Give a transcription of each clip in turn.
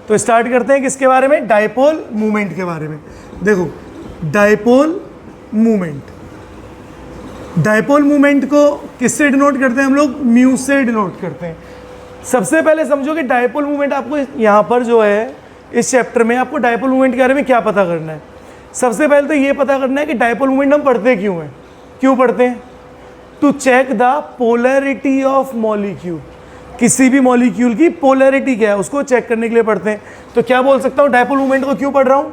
तो स्टार्ट करते हैं किसके बारे में, डायपोल मूवमेंट के बारे में। देखो डायपोल मूवमेंट, डायपोल मूवमेंट को किससे डिनोट करते हैं हम लोग, म्यू से डिनोट करते हैं। सबसे पहले समझो कि डायपोल मूवमेंट आपको यहाँ पर जो है इस चैप्टर में आपको डायपोल मूवमेंट के बारे में क्या पता करना है। सबसे पहले तो ये पता करना है कि डायपोल मूवमेंट हम पढ़ते क्यों हैं, क्यों पढ़ते हैं, to check the polarity of molecule. किसी भी मॉलिक्यूल की पोलैरिटी क्या है उसको चेक करने के लिए पढ़ते हैं। तो क्या बोल सकता हूँ, डायपोल मूवमेंट को क्यों पढ़ रहा हूँ,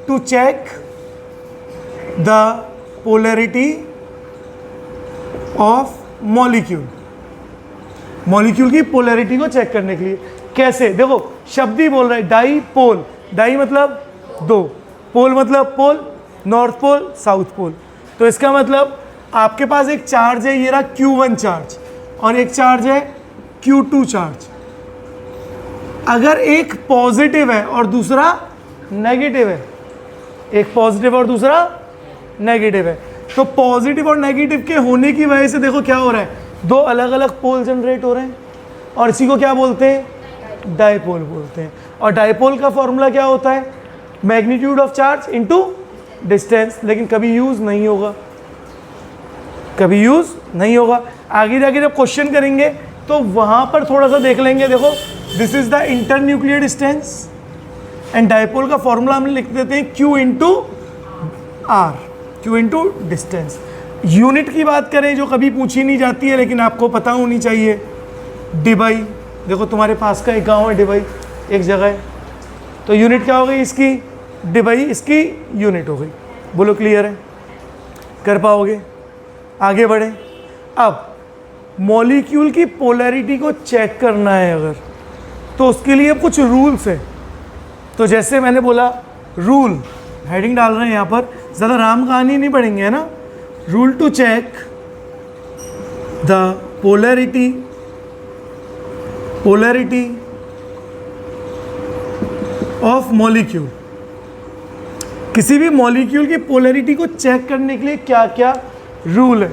to check the polarity of molecule, molecule की पोलैरिटी को चेक करने के लिए। कैसे, देखो शब्द ही बोल रहा है डाईपोल, डाई मतलब दो, पोल मतलब पोल, नॉर्थ पोल साउथ पोल। तो इसका मतलब आपके पास एक चार्ज है, ये रहा Q1 चार्ज, और एक चार्ज है Q2 चार्ज। अगर एक पॉजिटिव है और दूसरा नेगेटिव है, एक पॉजिटिव और दूसरा नेगेटिव है, तो पॉजिटिव और नेगेटिव के होने की वजह से देखो क्या हो रहा है, दो अलग अलग पोल जनरेट हो रहे हैं, और इसी को क्या बोलते हैं, डायपोल बोलते हैं। और डायपोल का फॉर्मूला क्या होता है, magnitude of charge into distance, लेकिन कभी यूज नहीं होगा, कभी यूज नहीं होगा। आगे जाके जब क्वेश्चन करेंगे तो वहां पर थोड़ा सा देख लेंगे। देखो this is the internuclear distance and dipole का फॉर्मूला हम लिख देते हैं Q into R, Q into distance. Unit की बात करें जो कभी पूछी नहीं जाती है लेकिन आपको पता होनी चाहिए, डिबाई। देखो तुम्हारे पास का एक गांव है डिबाई, एक जगह है, तो यूनिट क्या हो गई इसकी, डिबाई, इसकी यूनिट हो गई। बोलो क्लियर है, कर पाओगे, आगे बढ़े। अब मॉलिक्यूल की पोलैरिटी को चेक करना है अगर, तो उसके लिए कुछ रूल्स है। तो जैसे मैंने बोला रूल, हेडिंग डाल रहे हैं यहाँ पर, ज़्यादा राम कहानी नहीं पढ़ेंगे है ना। Rule to check the polarity of molecule. किसी भी मॉलिक्यूल की पोलैरिटी को चेक करने के लिए क्या क्या रूल है,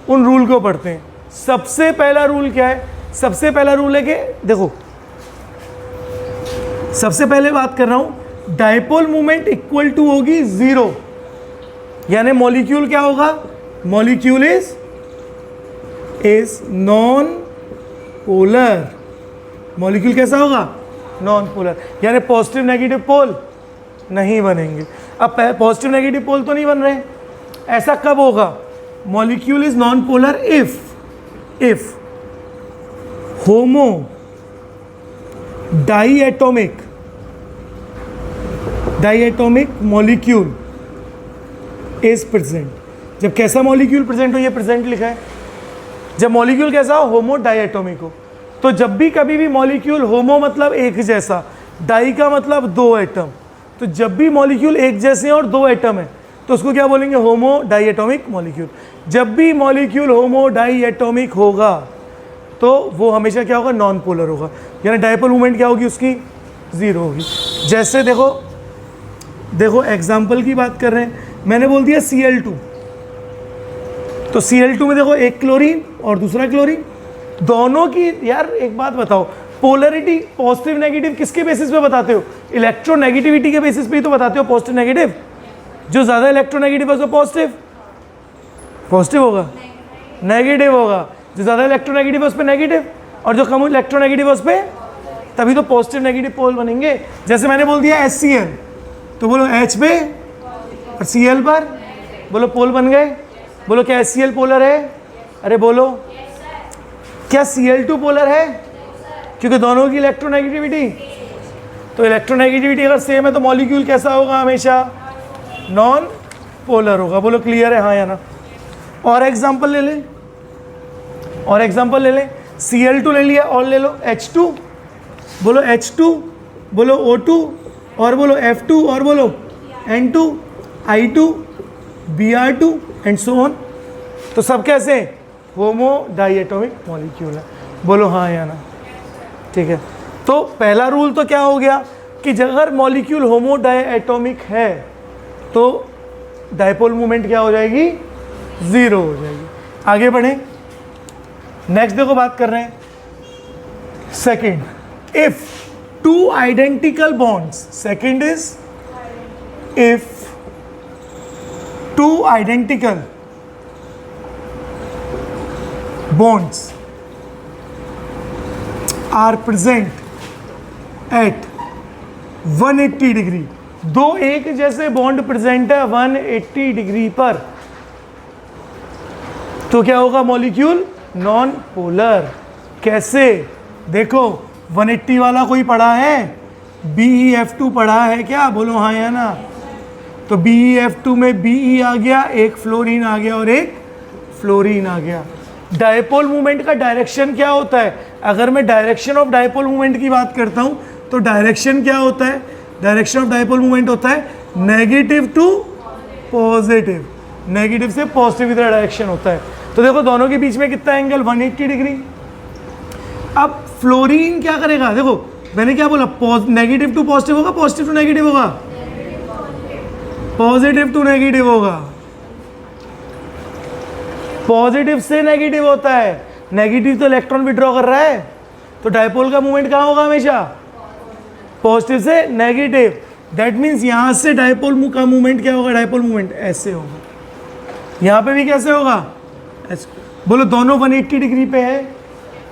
उन रूल को पढ़ते हैं। सबसे पहला रूल क्या है, सबसे पहला रूल है कि देखो, सबसे पहले बात कर रहा हूं, डायपोल मूवमेंट इक्वल टू होगी 0, यानी मॉलिक्यूल क्या होगा, molecule is non polar. Molecule कैसा होगा, नॉन पोलर, यानी पॉजिटिव नेगेटिव पोल नहीं बनेंगे। अब पॉजिटिव नेगेटिव पोल तो नहीं बन रहे, ऐसा कब होगा, molecule is non polar if homo diatomic molecule is present. जब कैसा मॉलिक्यूल प्रेजेंट हो, ये प्रेजेंट लिखा है, जब मॉलिक्यूल कैसा हो, होमो डाईएटॉमिक हो। तो जब भी कभी भी मॉलिक्यूल, होमो मतलब एक जैसा, डाई का मतलब दो एटम, तो जब भी मॉलिक्यूल एक जैसे हैं और दो एटम है तो उसको क्या बोलेंगे, होमो डाईएटॉमिक मॉलिक्यूल। जब भी मॉलिक्यूल होमो डाईएटॉमिक होगा तो वो हमेशा क्या होगा, नॉन पोलर होगा, यानी डायपोल मूवमेंट क्या होगी उसकी, 0 होगी। जैसे देखो एग्जाम्पल की बात कर रहे हैं, मैंने बोल दिया Cl2, तो Cl2 में देखो एक क्लोरीन और दूसरा क्लोरीन, दोनों की, यार एक बात बताओ, पोलैरिटी पॉजिटिव नेगेटिव किसके बेसिस पे बताते हो, इलेक्ट्रोनेगेटिविटी के बेसिस पे ही तो बताते हो पॉजिटिव नेगेटिव। जो ज़्यादा इलेक्ट्रोनेगेटिव है उसको पॉजिटिव होगा, नेगेटिव होगा, जो ज़्यादा इलेक्ट्रोनेगेटिव है उस पर नेगेटिव, और जो कम इलेक्ट्रोनेगेटिव है उस पर, तभी तो पॉजिटिव नेगेटिव पोल बनेंगे। जैसे मैंने बोल दिया HCl, तो बोलो H पे और Cl पर, बोलो पोल बन गए। बोलो क्या HCl पोलर है, अरे बोलो क्या Cl2 पोलर है, क्योंकि दोनों की इलेक्ट्रोनेगेटिविटी, तो इलेक्ट्रोनेगेटिविटी अगर सेम है तो मॉलिक्यूल कैसा होगा, हमेशा नॉन पोलर होगा। बोलो क्लियर है, हाँ या ना। और एग्जांपल ले लें, Cl2 ले लिया, और ले लो H2, बोलो H2, बोलो O2, और बोलो F2, और बोलो N2, I2, Br2 and so on. तो सब कैसे, होमो डाईएटॉमिक मॉलिक्यूल है। बोलो हाँ या ना, ठीक है। तो पहला रूल तो क्या हो गया कि अगर मॉलिक्यूल होमो डाईएटॉमिक है तो डायपोल मूवमेंट क्या हो जाएगी, 0 हो जाएगी। आगे बढ़ें, नेक्स्ट देखो बात कर रहे हैं second, two identical bonds, second is if two identical bonds are present at 180 degree, दो एक जैसे बॉन्ड प्रेजेंट है 180 डिग्री पर, तो क्या होगा मॉलिक्यूल? Non polar. कैसे? देखो 180 वाला कोई पढ़ा है? BeF2 पढ़ा है क्या? बोलो हाँ या ना। तो BeF2 में Be आ गया, एक फ्लोरीन आ गया और एक फ्लोरीन आ गया। डायपोल मूवमेंट का डायरेक्शन क्या होता है? अगर मैं डायरेक्शन ऑफ डायपोल मूवमेंट की बात करता हूं तो डायरेक्शन क्या होता है? डायरेक्शन ऑफ डायपोल मूवमेंट होता है नेगेटिव टू पॉजिटिव, नेगेटिव से पॉजिटिव की तरह डायरेक्शन होता है। तो देखो दोनों के बीच में कितना एंगल? 180 डिग्री। अब फ्लोरीन क्या करेगा? देखो मैंने क्या बोला, नेगेटिव टू पॉजिटिव होगा, पॉजिटिव टू नेगेटिव होगा, पॉजिटिव टू नेगेटिव होगा। पॉजिटिव से नेगेटिव होता है, नेगेटिव तो इलेक्ट्रॉन विड्रॉ कर रहा है, तो डायपोल का मूवमेंट कहाँ होगा? हमेशा पॉजिटिव से नेगेटिव। दैट मीन्स यहां से डायपोल का मूवमेंट क्या होगा? डायपोल मूवमेंट ऐसे होगा। यहां पे भी कैसे होगा? ऐसे। बोलो दोनों 180 डिग्री पे है,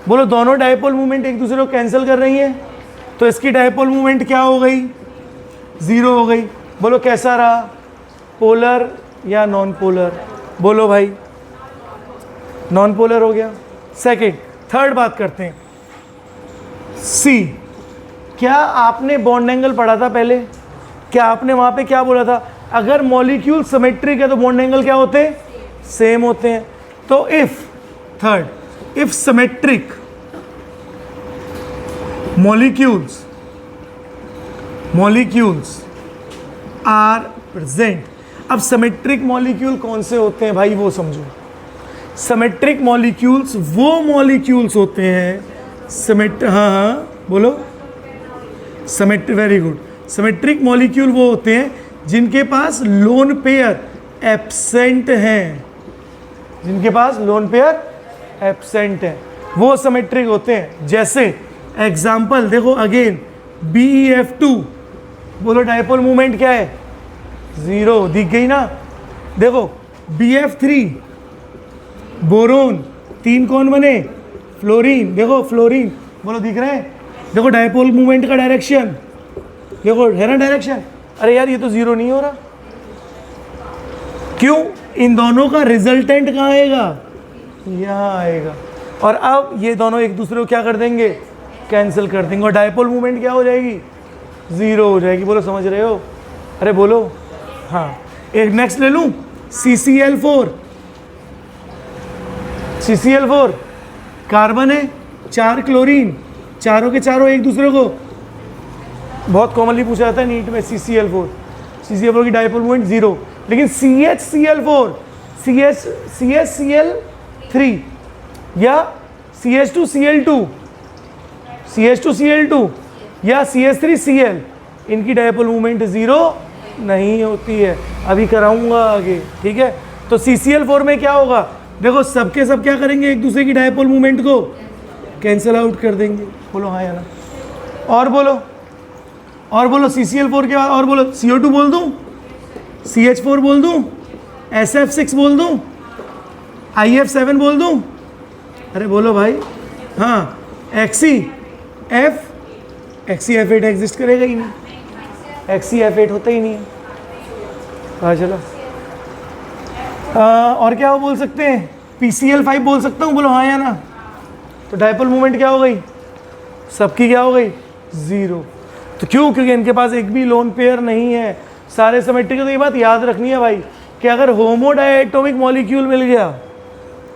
बोलो दोनों डायपोल मूवमेंट एक दूसरे को कैंसिल कर रही है, तो इसकी डायपोल मूवमेंट क्या हो गई? 0 हो गई। बोलो कैसा रहा? पोलर या नॉन पोलर? बोलो भाई नॉन पोलर हो गया। सेकंड, थर्ड बात करते हैं, सी। क्या आपने बॉन्ड एंगल पढ़ा था पहले? क्या आपने वहां पे क्या बोला था? अगर मॉलिक्यूल सिमेट्रिक है तो बॉन्ड एंगल क्या होते हैं? सेम होते हैं। तो if, third, if symmetric molecules are present. अब सिमेट्रिक मॉलिक्यूल कौन से होते हैं भाई वो समझो। सिमेट्रिक मॉलिक्यूल्स वो मॉलिक्यूल्स होते हैं, हाँ बोलो, वेरी गुड। सिमेट्रिक मॉलिक्यूल वो होते हैं जिनके पास लोन पेयर एब्सेंट हैं, जिनके पास लोन पेयर एब्सेंट है, वो सिमेट्रिक होते हैं। जैसे एग्जाम्पल देखो अगेन, BeF2, बोलो डायपोल मूवमेंट क्या है? 0, दिख गई ना। देखो BF3, बोरोन, 3 कौन बने? फ्लोरीन, देखो फ्लोरीन, बोलो दिख रहे हैं? देखो डायपोल मूवमेंट का डायरेक्शन, देखो है ना डायरेक्शन। अरे यार ये तो 0 नहीं हो रहा, क्यों? इन दोनों का रिजल्टेंट कहाँ आएगा? यहाँ आएगा। और अब ये दोनों एक दूसरे को क्या कर देंगे? कैंसिल कर देंगे, और डायपोल मूवमेंट क्या हो जाएगी? 0 हो जाएगी। बोलो समझ रहे हो? अरे बोलो हाँ। एक नेक्स्ट ले लूँ, CCl4, कार्बन है, 4 क्लोरीन, चारों के चारों एक दूसरे को, बहुत कॉमनली पूछा जाता है नीट में, CCl4 की डायपोल मूवमेंट 0। लेकिन CHCl4, CHCl3 या CH2Cl2 या CH3Cl, इनकी डायपोल मूवमेंट 0 नहीं होती है। अभी कराऊंगा आगे, ठीक है। तो CCl4 में क्या होगा? देखो सबके सब क्या करेंगे? एक दूसरे की डायपोल मूवमेंट को कैंसिल आउट कर देंगे। बोलो हाँ या ना। और बोलो CCl4 के बाद, और बोलो CO2 बोल दूं, CH4 बोल दूं, SF6 बोल दूं, IF7 बोल दूं? अरे बोलो भाई हाँ। XCF8 एग्जिस्ट करेगा ही नहीं, XCF8 होता ही नहीं है। कहा चला। और क्या वो बोल सकते हैं? PCl5 बोल सकता हूँ? बोलो हाँ या ना। तो डायपोल मूवमेंट क्या हो गई? सबकी क्या हो गई? 0। तो क्यों? क्योंकि इनके पास एक भी लोन पेयर नहीं है। सारे सिमेट्रिक। तो ये बात याद रखनी है भाई कि अगर होमोडायटोमिक मॉलिक्यूल मिल गया,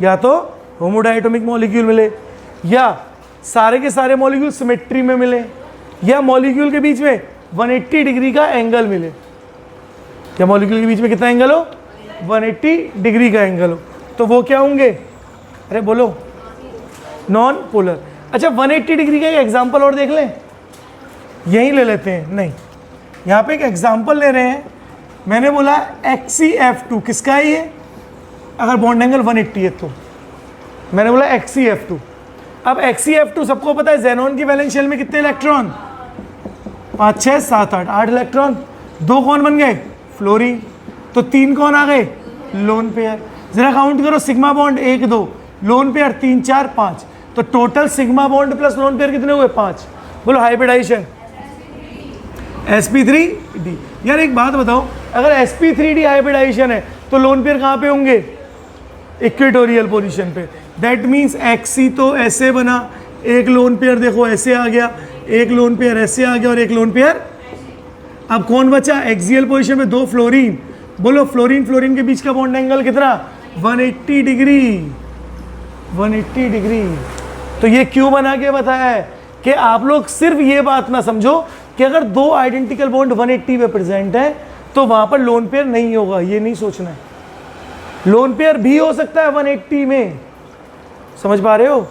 या तो होमोडायटोमिक मॉलिक्यूल मिले, या सारे के सारे मॉलिक्यूल सिमेट्री में मिले, या मॉलिक्यूल के बीच में 180 डिग्री का एंगल मिले। क्या मॉलिक्यूल के बीच में कितना एंगल हो? 180 डिग्री का एंगल हो, तो वो क्या होंगे? अरे बोलो नॉन पोलर। अच्छा 180 डिग्री का एक एग्जाम्पल और देख लें, यहीं ले लेते हैं। नहीं, यहाँ पे एक एग्जाम्पल ले रहे हैं। मैंने बोला XCF2 किसका है ये? अगर बॉन्ड एंगल 180 है तो मैंने बोला XCF2। अब XCF2 सबको पता है जेनॉन की वैलेंस शेल में कितने इलेक्ट्रॉन? 5 6 7 8, 8 इलेक्ट्रॉन, 2 कौन बन गए, फ्लोरीन, तो 3 कौन आ गए, लोन पेयर। जरा काउंट करो, सिग्मा बॉन्ड 1 2, लोन पेयर 3 4 5, तो total sigma bond plus lone pair कितने हुए, 5। बोलो हाइब्रिडाइजेशन, sp3d। यार एक बात बताओ, अगर sp3d हाइब्रिडाइजेशन है तो लोन पेयर कहाँ पे होंगे, इक्वेटोरियल पोजीशन पे। दैट मीन्स एक्सी तो ऐसे बना, एक लोन पेयर देखो ऐसे आ गया, एक लोन पेयर ऐसे आ गया और एक लोन पेयर। अब कौन बचा, एक्सियल पोजीशन में 2 फ्लोरीन। बोलो फ्लोरीन फ्लोरीन के बीच का बॉन्ड एंगल कितना, 180 डिग्री, 180 डिग्री। तो ये क्यों बना के बताया है कि आप लोग सिर्फ ये बात ना समझो कि अगर 2 आइडेंटिकल बॉन्ड 180 पे प्रेजेंट है तो वहां पर लोन पेयर नहीं होगा, ये नहीं सोचना है। लोन पेयर भी हो सकता है 180 में, समझ पा रहे हो।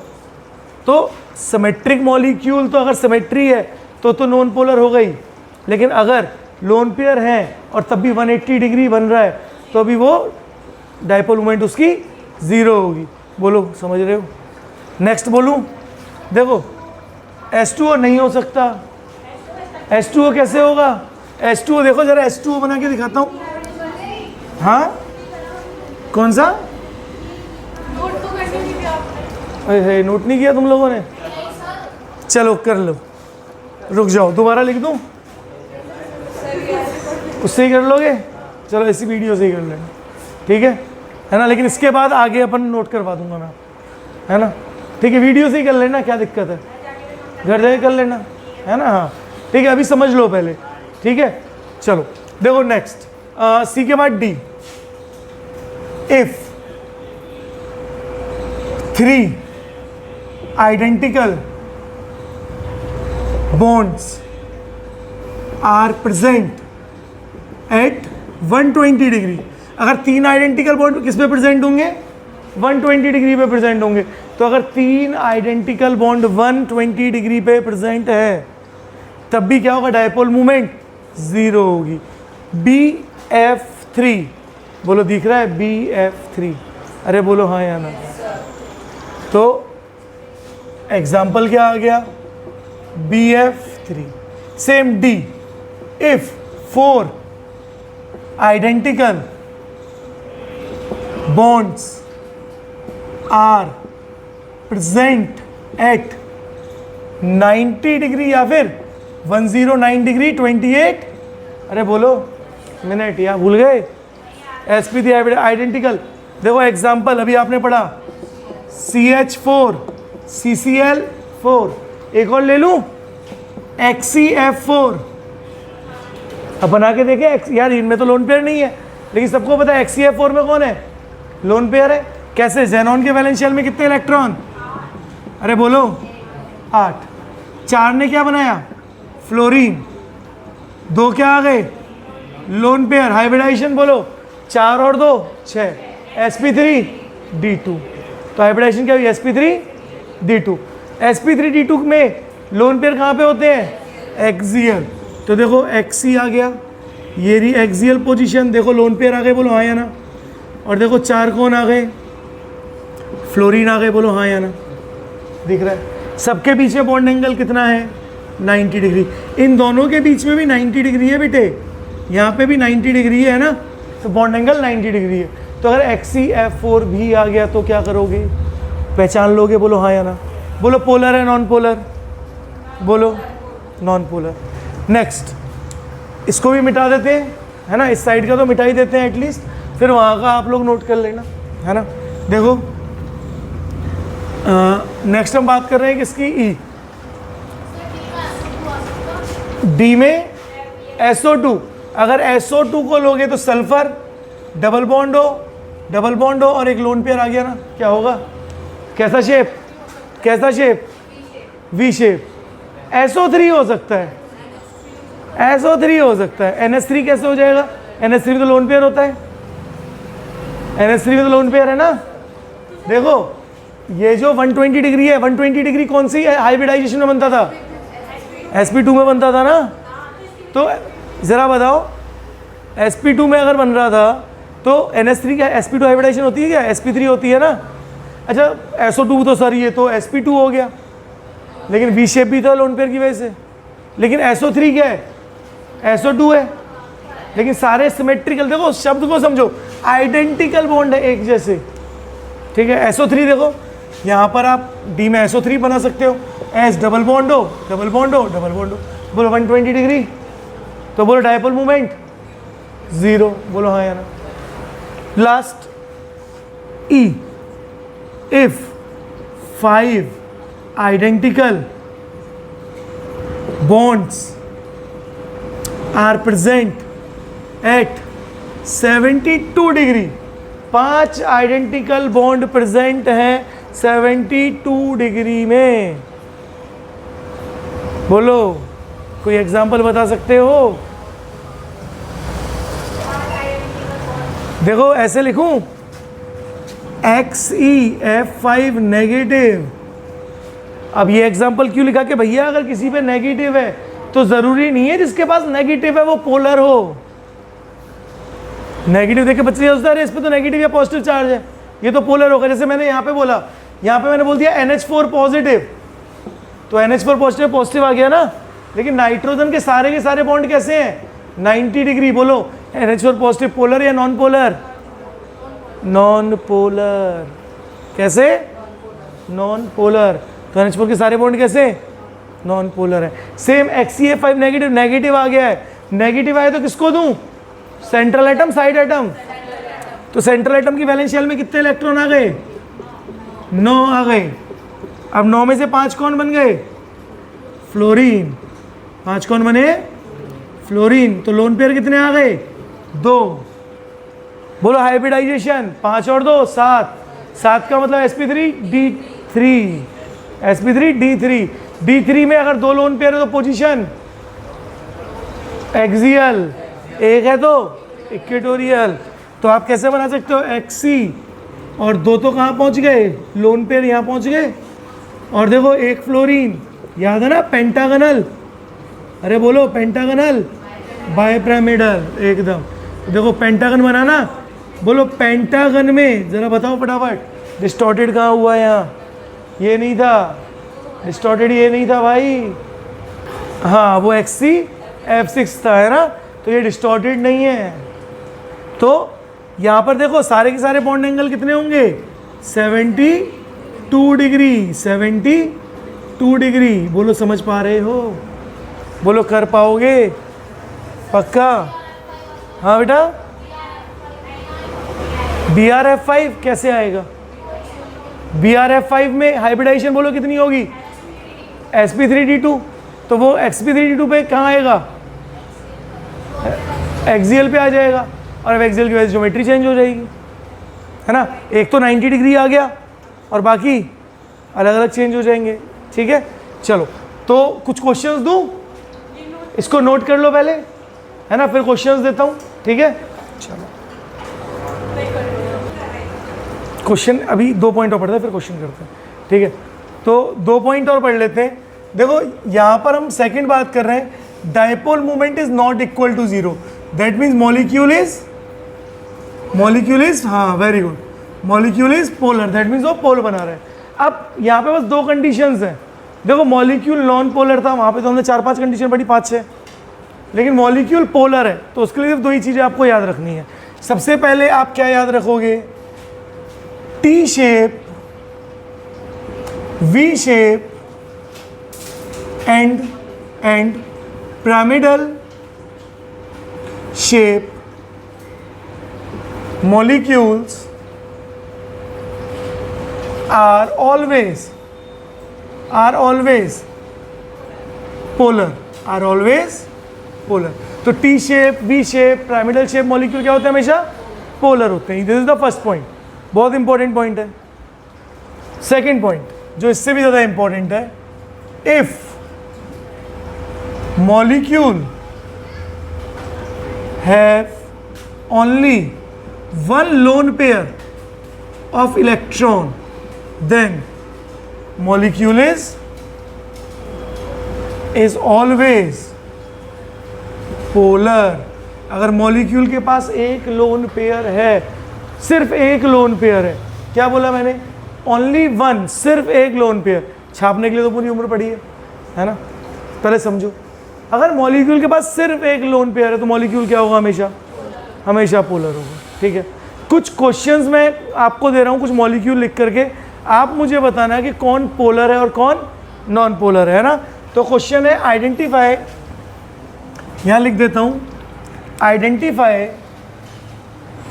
तो सिमेट्रिक मॉलिक्यूल तो अगर सिमेट्री है तो नॉन पोलर हो गई, लेकिन अगर लोन पेयर है और तब भी 180 डिग्री बन रहा है तो अभी वो डायपोल मोमेंट उसकी 0 होगी। बोलो समझ रहे हो। नेक्स्ट बोलूं, देखो H2O नहीं हो सकता, H2O कैसे होगा, H2O देखो जरा, H2O बना के दिखाता हूँ। हाँ कौन सा, नोट नहीं किया तुम लोगों ने, चलो कर लो, रुक जाओ दोबारा लिख दूँ, उससे ही कर लोगे, चलो इसी वीडियो से ही कर लेना, ठीक है ना। लेकिन इसके बाद आगे अपन नोट करवा दूंगा मैं, है ना, ठीक है, वीडियो से ही कर लेना, क्या दिक्कत है, घर जाके कर लेना, है ना। हाँ ठीक है, अभी समझ लो पहले, ठीक है। चलो देखो नेक्स्ट, सी के बाद D. If 3 identical bonds are present at 120 degree. अगर 3 आइडेंटिकल बॉन्ड किस पे प्रेजेंट होंगे, 120 डिग्री पे प्रेजेंट होंगे। तो अगर 3 आइडेंटिकल बॉन्ड 120 डिग्री पे प्रेजेंट है तब भी क्या होगा, डायपोल मूवमेंट 0 होगी। BF3, बोलो दिख रहा है BF3, अरे बोलो हाँ या ना। तो एग्जाम्पल क्या आ गया, BF3। Same D, if 4 identical bonds are present at 90 degree या फिर 109 डिग्री 28, अरे बोलो मिनट, या भूल गए, sp3 आइडेंटिकल। देखो एग्जाम्पल अभी आपने पढ़ा, CH4 CCl4, एक और ले लूं XeF4। अब बना के देखे यार, इनमें तो लोन पेयर नहीं है, लेकिन सबको पता है XeF4 में कौन है, लोन पेयर है। कैसे, जेनॉन के वैलेंशियल में कितने इलेक्ट्रॉन, अरे बोलो 8। 4 ने क्या बनाया, फ्लोरीन, 2 क्या आ गए, लोन पेयर, हाइब्रिडाइजेशन बोलो 4 और 2 6, sp3d2। तो हाइब्रिडाइजेशन क्या हुई, sp3d2। sp3d2 में लोन पेयर कहाँ पे होते हैं, एक्सियल। तो देखो Xe आ गया, ये रही एक्सियल पोजीशन, देखो लोन पेयर आ गए, बोलो हाँ या ना। और देखो 4 कौन आ गए, फ्लोरीन आ गए, बोलो हाँ या ना। दिख रहा है, सबके बीच में बॉन्ड एंगल कितना है, 90 डिग्री। इन दोनों के बीच में भी 90 डिग्री है बेटे, यहाँ पे भी 90 डिग्री है ना, तो बॉन्ड एंगल 90 डिग्री है। तो अगर XeF4 भी आ गया तो क्या करोगे, पहचान लोगे, बोलो हाँ या ना। बोलो पोलर है नॉन पोलर, बोलो नॉन पोलर। नेक्स्ट, इसको भी मिटा देते हैं, है ना, इस साइड का तो मिटा ही देते हैं एटलीस्ट, फिर वहाँ का आप लोग नोट कर लेना, है ना। देखो नेक्स्ट हम बात कर रहे हैं किसकी, ई। डी में SO2, अगर SO2 को लोगे तो सल्फर, डबल बॉन्ड हो और एक लोन पेयर आ गया ना, क्या होगा, कैसा शेप, कैसा शेप, वी शेप। SO3 हो सकता है, SO3 हो सकता है। NH3 कैसे हो जाएगा, NH3 तो लोन पेयर होता है, NH3 तो लोन पेयर है ना। देखो ये जो 120 डिग्री है, 120 डिग्री कौन सी हाइब्रिडाइजेशन में बनता था, sp2 में बनता था ना। तो ज़रा बताओ, sp2 में अगर बन रहा था तो NH3 क्या sp2 हाइब्रिडाइजेशन होती है क्या, sp3 होती है ना। अच्छा SO2 तो सर ये तो sp2 हो गया, लेकिन वी शेप भी था लोन पेयर की वजह से, लेकिन SO3 क्या है, SO2 है, लेकिन सारे सिमेट्रिकल। देखो शब्द को समझो, आइडेंटिकल बॉन्ड है एक जैसे, ठीक है। SO3 देखो यहाँ पर आप D में SO3 बना सकते हो, S डबल बॉन्ड हो, डबल बॉन्ड हो, डबल बॉन्ड हो, बोलो 120 डिग्री, तो बोलो डायपोल मूवमेंट 0, बोलो हाँ या ना। Last E, if 5 identical bonds are present at 72 degree, 5 identical bond present हैं 72 डिग्री में, बोलो कोई एग्जांपल बता सकते हो? देखो ऐसे लिखूं, XeF5 नेगेटिव। अब ये एग्जांपल क्यों लिखा कि भैया अगर किसी पे नेगेटिव है तो जरूरी नहीं है जिसके पास नेगेटिव है वो पोलर हो। नेगेटिव देख के बच्चे सोचते हैं इस पे तो नेगेटिव या पॉजिटिव चार्ज है, ये तो पोलर होगा। जैसे मैंने यहाँ पे बोला, यहाँ पे मैंने बोल दिया NH4 पॉजिटिव, तो NH4 पॉजिटिव पॉजिटिव आ गया ना। लेकिन नाइट्रोजन के सारे बॉन्ड कैसे हैं, 90 डिग्री। बोलो NH4 पॉजिटिव पोलर या नॉन पोलर? Non polar. कैसे? Non polar. तो NH4 के सारे बॉन्ड कैसे? नॉन पोलर है। सेम XeF5 नेगेटिव, नेगेटिव आ गया है, नेगेटिव आया तो किसको दूं? Central atom, side atom? तो सेंट्रल एटम की वैलेंस शेल में कितने इलेक्ट्रॉन आ गए? 9 आ गए। अब 9 में से 5 कौन बन गए? फ्लोरीन। 5 कौन बने? फ्लोरीन। तो लोन पेयर कितने आ गए? 2। बोलो हाइब्रिडाइजेशन, 5 और 2 7, 7 का मतलब sp3d3, sp3d3, d3 में अगर 2 लोन पेयर है तो पोजीशन एक्सियल, एक है तो इक्वेटोरियल। तो आप कैसे बना सकते हो, Xc और 2 तो कहाँ पहुँच गए, लोन पेयर यहाँ पहुँच गए, और देखो एक फ्लोरीन, याद है ना पेंटागनल, अरे बोलो पेंटागनल, बाइपिरामिडल एकदम। देखो पेंटागन बनाना, बोलो पेंटागन में जरा बताओ फटाफट, डिस्टॉर्टेड कहाँ हुआ यहाँ? ये नहीं था डिस्टॉर्टेड, ये नहीं था भाई, हाँ वो XcF6 था, है ना। तो ये डिस्टॉर्टेड नहीं है। तो यहाँ पर देखो सारे के सारे बॉन्ड एंगल कितने होंगे? 72 डिग्री, 72 डिग्री। बोलो समझ पा रहे हो? बोलो कर पाओगे पक्का? हाँ बेटा। BrF5 कैसे आएगा? BrF5 में हाइब्रिडाइजेशन बोलो कितनी होगी? sp3d2, तो वो sp3d2 पे कहाँ आएगा? एक्सियल पे आ जाएगा, और अब एक्सियल की वजह से ज्योमेट्री चेंज हो जाएगी, है ना। एक तो 90 डिग्री आ गया और बाकी अलग अलग चेंज हो जाएंगे, ठीक है। चलो तो कुछ क्वेश्चंस दूं, इसको नोट कर लो पहले, है ना, फिर क्वेश्चंस देता हूँ, ठीक है। चलो क्वेश्चन अभी 2 पॉइंट और पढ़ते हैं फिर क्वेश्चन करते हैं, ठीक है। तो 2 पॉइंट और पढ़ लेते हैं। देखो यहाँ पर हम सेकंड बात कर रहे हैं, dipole movement is not equal to 0, that means molecule is हाँ very good, molecule is polar, that means वो पोल बना रहा है। अब यहाँ पे बस 2 कंडीशंस हैं। देखो मॉलिक्यूल नॉन पोलर था, वहाँ पे तो हमने 4-5 कंडीशन पढ़ी, 5-6, लेकिन मॉलिक्यूल पोलर है, तो उसके लिए 2 ही चीज़ें आपको याद रखनी है। सबसे पहले आप क्या याद रखोगे? T shape, V shape and pyramidal shape molecules are always polar, तो T shape, V shape, pyramidal shape molecule क्या होते हैं? हमेशा पोलर होते हैं। This is the first point, बहुत इंपॉर्टेंट पॉइंट है। सेकेंड पॉइंट जो इससे भी ज़्यादा इंपॉर्टेंट है, if molecule have only one lone pair of electron, then molecule is always polar। अगर मॉलिक्यूल के पास एक लोन पेयर है, सिर्फ एक लोन पेयर है, क्या बोला मैंने? ओनली वन, सिर्फ एक लोन पेयर। छापने के लिए तो पूरी उम्र पड़ी है ना। पहले समझो, अगर मॉलिक्यूल के पास सिर्फ एक लोन पेयर है तो मॉलिक्यूल क्या होगा? हमेशा हमेशा पोलर होगा। ठीक है, कुछ क्वेश्चंस मैं आपको दे रहा हूँ, कुछ मॉलिक्यूल लिख करके आप मुझे बताना है कि कौन पोलर है और कौन नॉन पोलर है ना। तो क्वेश्चन है आइडेंटिफाई, यहाँ लिख देता हूँ आइडेंटिफाई,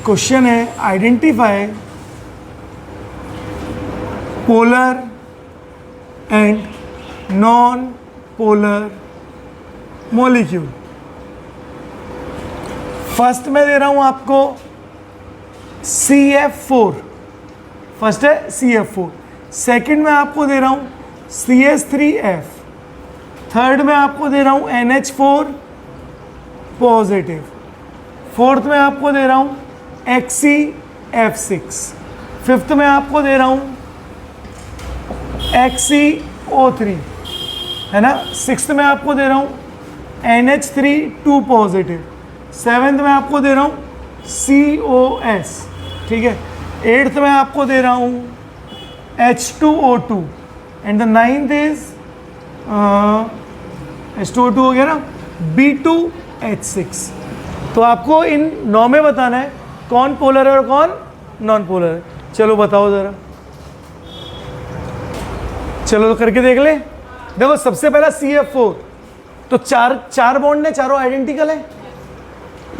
क्वेश्चन है identify polar and non polar molecule. First में दे रहा हूं आपको CF4, फर्स्ट है CF4, सेकंड में आपको दे रहा हूं CH3F, थर्ड में आपको दे रहा हूं NH4 पॉजिटिव, फोर्थ में आपको दे रहा हूं XCF6, फिफ्थ में आपको दे रहा हूं XCO3 है ना, सिक्स्थ में आपको दे रहा हूं NH3 2 पॉजिटिव, सेवेंथ में आपको दे रहा हूं COS, ठीक है, एट्थ में आपको दे रहा हूं H2O2 and the ninth is H2O2 हो गया ना, B2H6। तो आपको इन 9 में बताना है कौन पोलर है और कौन नॉन पोलर है। चलो बताओ ज़रा, चलो करके देख ले। देखो सबसे पहला CF4, तो चार बॉन्ड है, चारों आइडेंटिकल है,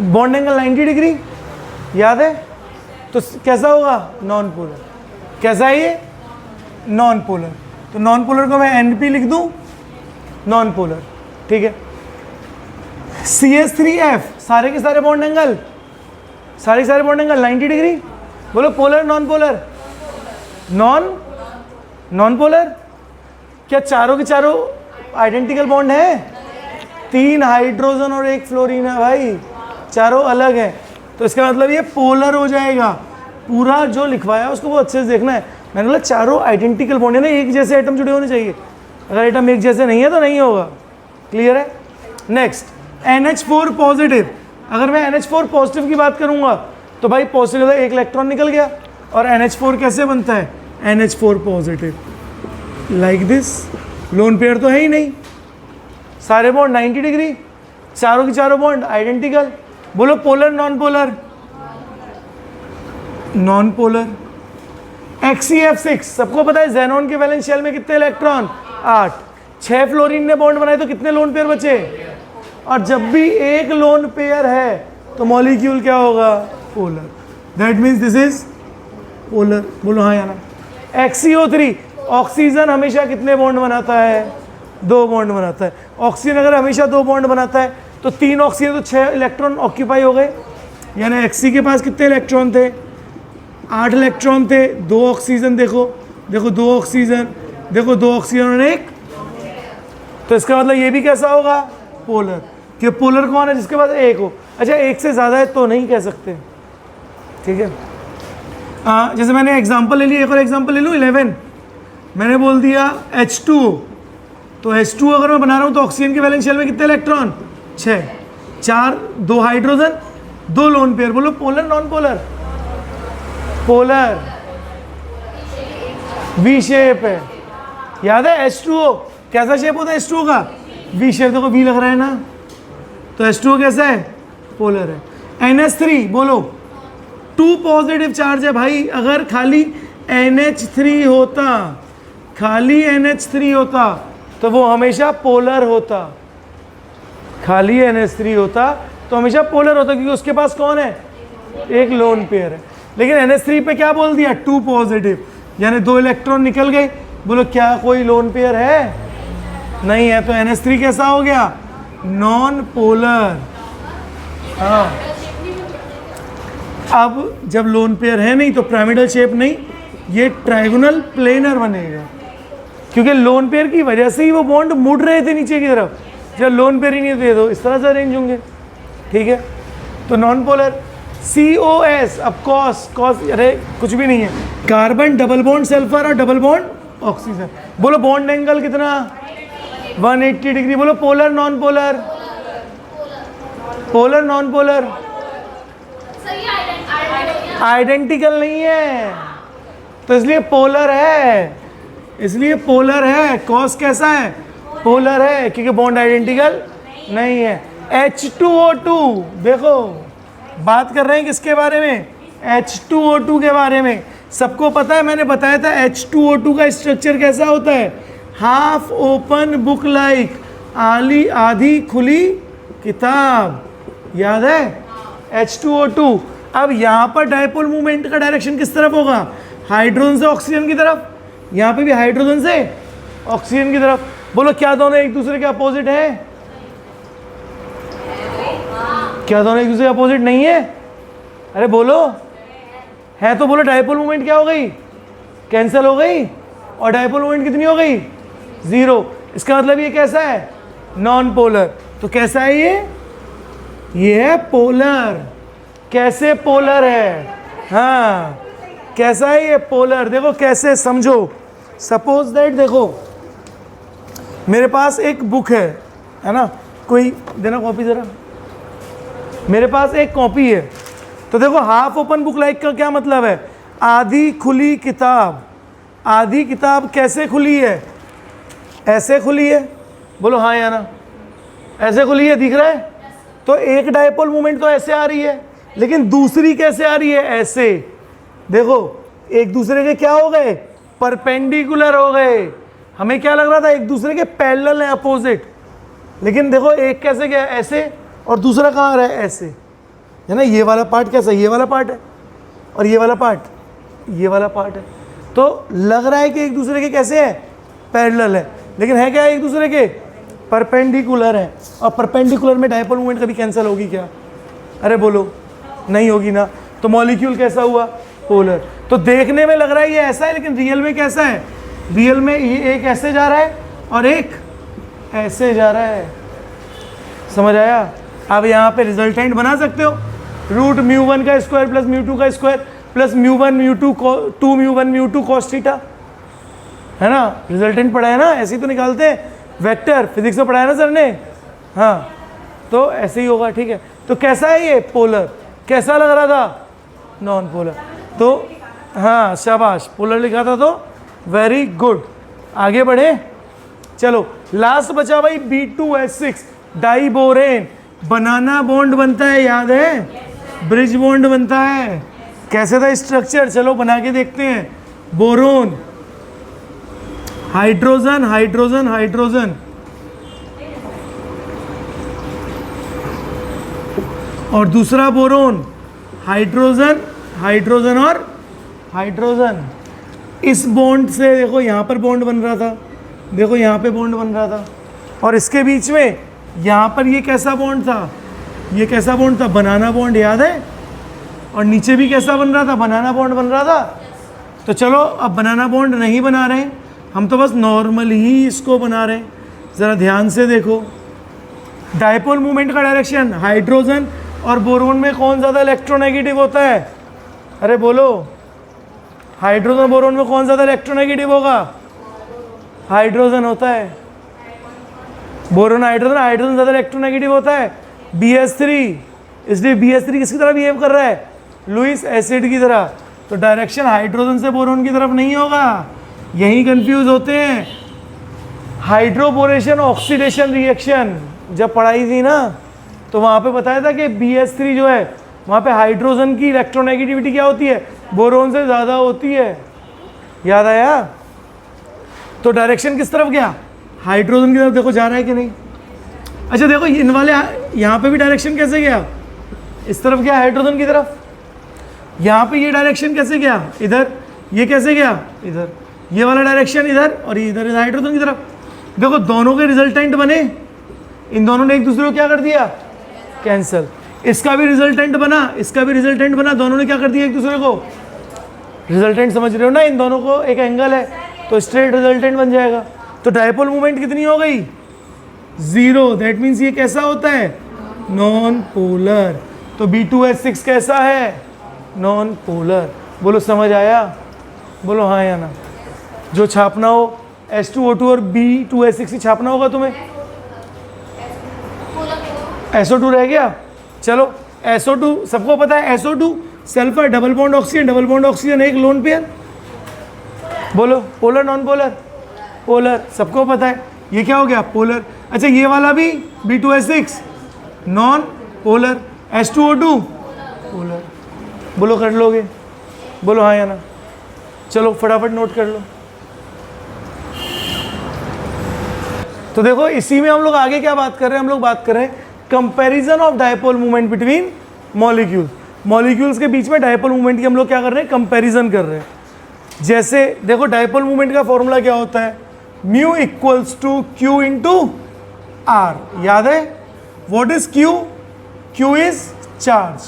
बॉन्ड एंगल 90 डिग्री, याद है? तो कैसा होगा? Non polar. कैसा है ये? Non polar. तो नॉन पोलर को मैं NP लिख दूं, नॉन पोलर, ठीक है। CH3F, सारे के सारे बॉन्ड एंगल, सारे बॉन्ड एंगल 90 डिग्री। बोलो polar non polar? Non polar. क्या चारों के चारों आइडेंटिकल बॉन्ड है? 3 हाइड्रोजन और 1 फ्लोरीन है भाई, चारों अलग है, तो इसका मतलब ये पोलर हो जाएगा। पूरा जो लिखवाया है उसको बहुत अच्छे से देखना है। मैंने बोला चारों आइडेंटिकल बॉन्ड है ना, एक जैसे एटम जुड़े होने चाहिए, अगर एटम एक जैसे नहीं है तो नहीं होगा। क्लियर है? Next NH4 positive. अगर मैं NH4 पॉजिटिव की बात करूंगा तो भाई पॉजिटिव का एक इलेक्ट्रॉन निकल गया, और NH4 कैसे बनता है? NH4 positive like this, lone pair तो है ही नहीं, सारे बॉन्ड 90 डिग्री, चारों की चारों बॉन्ड आइडेंटिकल। बोलो polar non polar? Non polar. XCF6 सबको पता है, ज़ेनॉन के वैलेंस शेल में कितने इलेक्ट्रॉन? 8। 6 फ्लोरीन ने बॉन्ड बनाए तो कितने लोन पेयर बचे? और जब भी एक लोन पेयर है तो मॉलिक्यूल क्या होगा? Polar. That means this is polar. बोलो हाँ या ना। XCO3, ऑक्सीजन हमेशा कितने बॉन्ड बनाता है? 2 बॉन्ड बनाता है। ऑक्सीजन अगर हमेशा 2 बॉन्ड बनाता है तो 3 ऑक्सीजन तो 6 इलेक्ट्रॉन ऑक्यूपाई हो गए, यानी Xc के पास कितने इलेक्ट्रॉन थे? 8 इलेक्ट्रॉन थे। 2 ऑक्सीजन, देखो 2 ऑक्सीजन, देखो 2 ऑक्सीजन और 1, तो इसका मतलब ये भी कैसा होगा? पोलर। कि पोलर कौन है? जिसके पास 1 हो। अच्छा, 1 से ज़्यादा है तो नहीं कह सकते, ठीक है। जैसे मैंने एग्जांपल ले लिया, एक और एग्जांपल ले लूँ। 11 मैंने बोल दिया H2O, तो H2O अगर मैं बना रहा हूँ तो ऑक्सीजन के वैलेंस शेल में कितने इलेक्ट्रॉन? 6, 4, 2 hydrogen, 2 lone pair. बोलो polar non polar? Polar. V shape है, याद है? H2O कैसा शेप होता है? H2O का V शेप, देखो V लग रहा है ना, तो H2O कैसा है? पोलर है। NH3 बोलो 2 पॉजिटिव चार्ज है भाई। अगर खाली NH3 होता, खाली NH3 होता तो वो हमेशा पोलर होता। खाली NH3 होता तो हमेशा पोलर होता, क्योंकि उसके पास कौन है? एक लोन पेयर है। लेकिन NH3 पे क्या बोल दिया? 2 पॉजिटिव, यानी 2 इलेक्ट्रॉन निकल गए। बोलो क्या कोई लोन पेयर है? नहीं है, तो NH3 कैसा हो गया? Non polar. हाँ, अब जब लोन पेयर है नहीं तो पिरामिडल शेप नहीं, ये ट्रायगोनल प्लेनर बनेगा, क्योंकि लोन पेयर की वजह से ही वो बॉन्ड मुड़ रहे थे नीचे की तरफ। जब लोन पेयर ही नहीं दे दो, इस तरह से अरेंज होंगे, ठीक है। तो नॉन पोलर। COS, अब कॉस अरे कुछ भी नहीं है, कार्बन डबल बॉन्ड सल्फर और डबल बॉन्ड ऑक्सीजन। बोलो बॉन्ड एंगल कितना? 180 डिग्री। बोलो polar non polar? Polar non polar? Identical नहीं है तो इसलिए पोलर है, इसलिए पोलर है। कॉस कैसा है? पोलर है, क्योंकि बॉन्ड आइडेंटिकल नहीं है। H2O2, देखो बात कर रहे हैं किसके बारे में? H2O2 के बारे में। सबको पता है, मैंने बताया था H2O2 का स्ट्रक्चर कैसा होता है, हाफ ओपन बुक लाइक, आधी खुली किताब, याद है H2O2। अब यहाँ पर डायपोल मूवमेंट का डायरेक्शन किस तरफ होगा? हाइड्रोजन से ऑक्सीजन की तरफ, यहाँ पे भी हाइड्रोजन से ऑक्सीजन की तरफ। बोलो क्या दोनों एक दूसरे के अपोजिट है? क्या दोनों एक दूसरे के अपोजिट नहीं है? अरे बोलो, है तो बोलो। डायपोल मूवमेंट क्या हो गई? कैंसिल हो गई, और डायपोल मूवमेंट कितनी हो गई? 0। इसका मतलब ये कैसा है? Non polar. तो कैसा है ये है पोलर। कैसे पोलर है? हाँ, कैसा है ये? पोलर। देखो कैसे, समझो। सपोज दैट, देखो मेरे पास एक बुक है ना, कोई देना कॉपी जरा। मेरे पास एक कॉपी है, तो देखो हाफ ओपन बुक लाइक का क्या मतलब है? आधी खुली किताब। आधी किताब कैसे खुली है? ऐसे खुली है। बोलो हाँ या ना? ऐसे खुली है, दिख रहा है? तो एक डायपोल मूवमेंट तो ऐसे आ रही है, लेकिन दूसरी कैसे आ रही है? ऐसे। देखो एक दूसरे के क्या हो गए? परपेंडिकुलर हो गए। हमें क्या लग रहा था? एक दूसरे के पैरेलल है, अपोजिट। लेकिन देखो एक कैसे गया? ऐसे, और दूसरा कहाँ आ रहा है? ऐसे, है ना। ये वाला पार्ट कैसा? ये वाला पार्ट है, और ये वाला पार्ट, ये वाला पार्ट है। तो लग रहा है कि एक दूसरे के कैसे है? पैरेलल है, लेकिन है क्या? एक दूसरे के परपेंडिकुलर है। और परपेंडिकुलर में डायपोल मूवमेंट कभी कैंसिल होगी क्या? अरे बोलो, नहीं होगी ना। तो मॉलिक्यूल कैसा हुआ? पोलर। तो देखने में लग रहा है ये ऐसा है, लेकिन रियल में कैसा है? रियल में ये एक ऐसे जा रहा है और एक ऐसे जा रहा है। समझ आया? अब यहाँ पे रिजल्टेंट बना सकते हो, रूट μ1 का स्क्वायर प्लस μ2 का स्क्वायर प्लस μ1 μ2 2 μ1 μ2 cos थीटा, है ना। रिजल्टेंट पढ़ा है ना, ऐसे ही तो निकालते हैं। वेक्टर फिजिक्स में पढ़ाया ना सर ने? हाँ, तो ऐसे ही होगा। ठीक है, तो कैसा है ये? पोलर। कैसा लग रहा था? Non polar. तो हाँ, शाबाश, पोलर लिखा था तो वेरी गुड। आगे बढ़े, चलो लास्ट बचा भाई B2H6 डाइबोरेन। बनाना बॉन्ड बनता है, याद है? ब्रिज बॉन्ड बनता है। कैसे था स्ट्रक्चर? चलो बना के देखते हैं। बोरोन, हाइड्रोजन, हाइड्रोजन, हाइड्रोजन, और दूसरा बोरोन, हाइड्रोजन, हाइड्रोजन और हाइड्रोजन। इस बॉन्ड से देखो यहाँ पर बॉन्ड बन रहा था, देखो यहाँ पे बॉन्ड बन रहा था, और इसके बीच में यहाँ पर ये कैसा बॉन्ड था? ये कैसा बॉन्ड था? बनाना बॉन्ड, याद है? और नीचे भी कैसा बन रहा था? बनाना बॉन्ड बन रहा था। तो चलो अब बनाना बॉन्ड नहीं बना रहे हैं हम, तो बस नॉर्मल ही इसको बना रहे हैं। ज़रा ध्यान से देखो, डायपोल मूवमेंट का डायरेक्शन, हाइड्रोजन और बोरोन में कौन ज़्यादा इलेक्ट्रोनेगेटिव होता है? अरे बोलो, हाइड्रोजन बोरोन में कौन ज़्यादा इलेक्ट्रोनेगेटिव होगा? हाइड्रोजन होता है। बोरोन हाइड्रोजन, हाइड्रोजन ज़्यादा इलेक्ट्रोनेगेटिव होता है। BH3, इसलिए BH3 किसकी तरह बिहेव कर रहा है? लुईस एसिड की तरह। तो डायरेक्शन हाइड्रोजन से बोरोन की तरफ नहीं होगा। यही कंफ्यूज होते हैं। हाइड्रोबोरेशन ऑक्सीडेशन रिएक्शन जब पढ़ाई थी ना, तो वहाँ पे बताया था कि BH3 जो है, वहाँ पे हाइड्रोजन की इलेक्ट्रोनेगेटिविटी क्या होती है? बोरोन से ज़्यादा होती है। याद आया? तो डायरेक्शन किस तरफ गया? हाइड्रोजन की तरफ। देखो जा रहा है कि नहीं? अच्छा देखो इन वाले यहाँ पे भी डायरेक्शन कैसे गया? इस तरफ गया, हाइड्रोजन की तरफ। यहाँ पे ये डायरेक्शन कैसे गया? इधर। ये कैसे गया? इधर। ये वाला डायरेक्शन इधर, और ये इधर हाइड्रोजन की तरफ। देखो दोनों के रिजल्टेंट बने, इन दोनों ने एक दूसरे को क्या कर दिया? कैंसिल। इसका भी रिजल्टेंट बना, इसका भी रिजल्टेंट बना, दोनों ने क्या कर दिया एक दूसरे को? रिजल्टेंट। समझ रहे हो ना? इन दोनों को एक एंगल है तो स्ट्रेट रिजल्टेंट बन जाएगा। तो डायपोल मूवमेंट कितनी हो गई? 0। दैट मीन्स ये कैसा होता है? Non polar. तो B2H6 कैसा है? Non polar. बोलो समझ आया? बोलो हाँ या ना। जो छापना हो H2O2 और B2H6 ही छापना होगा तुम्हें। SO2 रह गया। चलो SO2 सबको पता है, SO2 sulphur, double bond oxygen, एक लोन पेयर। बोलो पोलर नॉन पोलर? पोलर। सबको पता है। ये क्या हो गया? पोलर। अच्छा ये वाला भी B2H6 non polar, H2O2 polar. बोलो कर लोगे? बोलो हाँ या ना? चलो फटाफट नोट कर लो। तो देखो इसी में हम लोग आगे क्या बात कर रहे हैं, हम लोग बात कर रहे हैं comparison of dipole movement between molecules. Molecules के बीच में डायपोल मूवमेंट की हम लोग क्या कर रहे हैं, कंपैरिजन कर रहे हैं। जैसे देखो डायपोल मूवमेंट का फॉर्मूला क्या होता है, mu equals to Q into R, याद है? What is Q? Q is charge,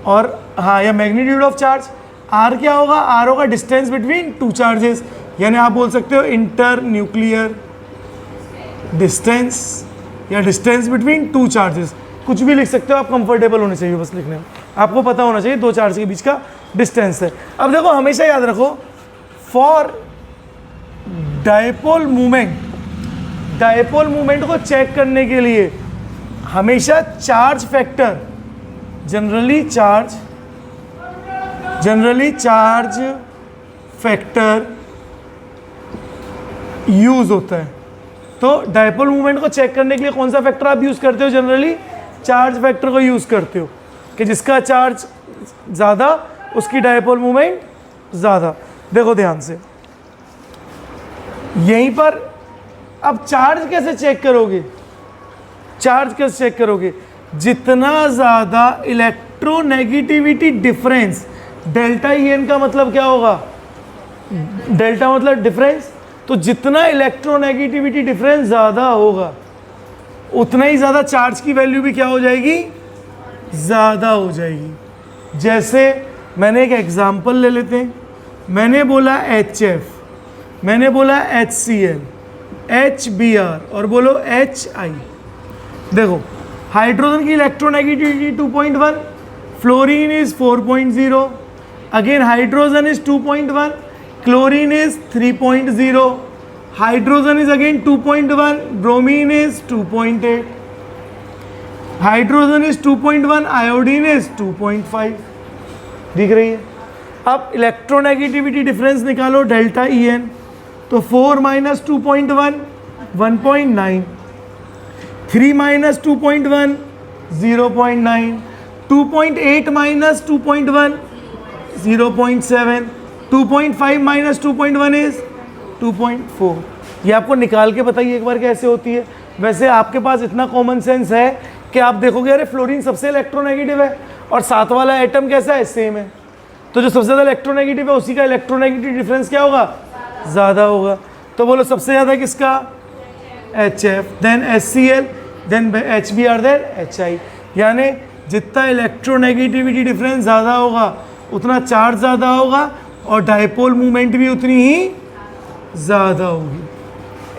और हाँ या मैग्नीट्यूड ऑफ चार्ज। आर क्या होगा? आर होगा डिस्टेंस बिटवीन टू चार्जेस, यानी आप बोल सकते हो इंटर न्यूक्लियर डिस्टेंस या डिस्टेंस बिटवीन टू चार्जेस, कुछ भी लिख सकते हो आप, कंफर्टेबल होने चाहिए बस लिखने में, आपको पता होना चाहिए दो चार्ज के बीच का डिस्टेंस है। अब देखो हमेशा याद रखो, फॉर डायपोल मूवमेंट को चेक करने के लिए हमेशा charge factor, generally charge factor use होता है। तो डायपोल मूवमेंट को चेक करने के लिए कौन सा फैक्टर आप यूज करते हो? जनरली चार्ज फैक्टर को यूज करते हो, कि जिसका चार्ज ज़्यादा उसकी डायपोल मूवमेंट ज़्यादा। देखो ध्यान से, यहीं पर अब चार्ज कैसे चेक करोगे? जितना ज़्यादा electronegativity difference, delta E N का मतलब क्या होगा? डेल्टा मतलब डिफरेंस, तो जितना इलेक्ट्रोनेगेटिविटी डिफरेंस ज़्यादा होगा उतना ही ज़्यादा चार्ज की वैल्यू भी क्या हो जाएगी? ज़्यादा हो जाएगी। जैसे मैंने एक एग्जांपल ले लेते हैं, मैंने बोला HF, मैंने बोला HCl, HBr और बोलो HI। देखो हाइड्रोजन की electronegativity 2.1, fluorine is 4.0, again hydrogen is 2.1, chlorine is 3.0, hydrogen is again 2.1, bromine is 2.8, hydrogen is 2.1, iodine is 2.5, दिख रही है? अब इलेक्ट्रोनेगेटिविटी डिफरेंस निकालो डेल्टा ई एन, तो 4 minus 2.1 1.9, 3 minus 2.1 0.9, 2.8 minus 2.1 0.7, 2.5 minus 2.1 is 2.4। ये आपको निकाल के बताइए एक बार कैसे होती है। वैसे आपके पास इतना कॉमन सेंस है कि आप देखोगे अरे फ्लोरीन सबसे इलेक्ट्रोनेगेटिव है और साथ वाला एटम कैसा है? सेम है, तो जो सबसे ज़्यादा इलेक्ट्रोनेगेटिव है उसी का इलेक्ट्रोनेगेटिव डिफरेंस क्या होगा? ज़्यादा होगा। तो बोलो सबसे ज़्यादा किसका? HF, then HCl, then HBr, then HI। यानी जितना इलेक्ट्रोनेगेटिविटी डिफरेंस ज़्यादा होगा उतना चार्ज ज़्यादा होगा और डायपोल मूवमेंट भी उतनी ही ज़्यादा होगी।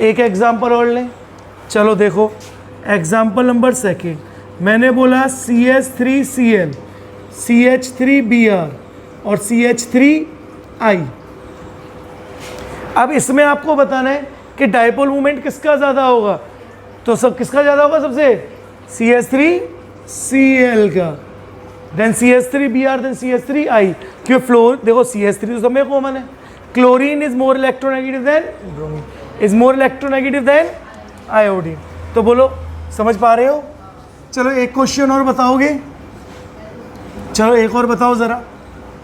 एक एग्जांपल और लें, चलो देखो एग्जांपल नंबर सेकेंड, मैंने बोला CH3Cl, CH3Br और CH3I। अब इसमें आपको बताना है कि डायपोल मूवमेंट किसका ज़्यादा होगा, तो सब किसका ज़्यादा होगा? सबसे CH3Cl का, देन CH3Br, देन CH3I। क्यों? फ्लोर देखो CH3 तो सब में कॉमन है, chlorine is more electronegative than bromine, is more electronegative than iodine. तो बोलो समझ पा रहे हो? चलो एक क्वेश्चन और बताओगे? चलो एक और बताओ ज़रा,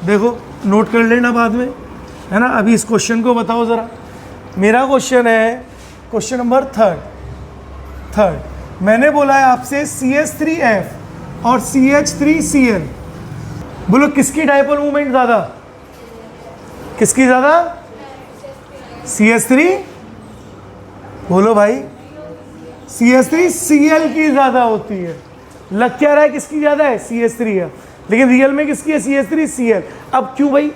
देखो नोट कर लेना बाद में, है ना? अभी इस क्वेश्चन को बताओ ज़रा। मेरा क्वेश्चन है क्वेश्चन नंबर थर्ड। मैंने बोला है आपसे CH3F और CH3Cl, बोलो किसकी डायपोल मूवमेंट ज़्यादा? किसकी ज़्यादा? CH3, बोलो भाई CH3Cl की ज़्यादा होती है। लग क्या रहा है किसकी ज़्यादा है? CH3 है, लेकिन रियल में किसकी है? CH3Cl। अब क्यों भाई?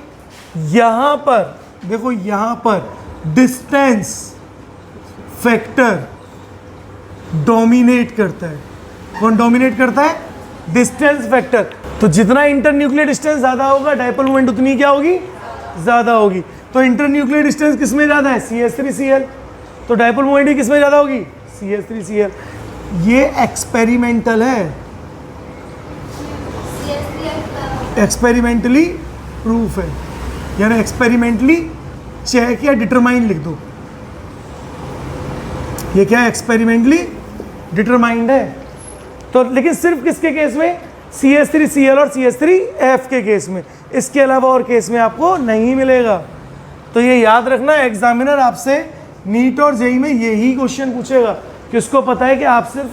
यहाँ पर देखो, यहाँ पर डिस्टेंस फैक्टर डोमिनेट करता है। कौन डोमिनेट करता है? Distance factor. तो जितना इंटरन्यूक्लियर डिस्टेंस ज़्यादा होगा डायपोल मूवमेंट उतनी क्या होगी? ज़्यादा होगी। तो इंटरन्यूक्लियर डिस्टेंस किस में ज़्यादा है? CH3Cl। तो डायपोल मूवमेंट भी किस में ज़्यादा होगी? CH3Cl। ये एक्सपेरिमेंटल है, एक्सपेरिमेंटली प्रूफ है, यानी एक्सपेरिमेंटली चेक या डिटरमाइन लिख दो। ये क्या है? एक्सपेरिमेंटली डिटरमाइंड है। तो लेकिन सिर्फ किसके केस में, CH3Cl और CH3F के केस में, इसके अलावा और केस में आपको नहीं मिलेगा। तो ये याद रखना, एग्जामिनर आपसे नीट और जेई में यही क्वेश्चन पूछेगा कि उसको पता है कि आप सिर्फ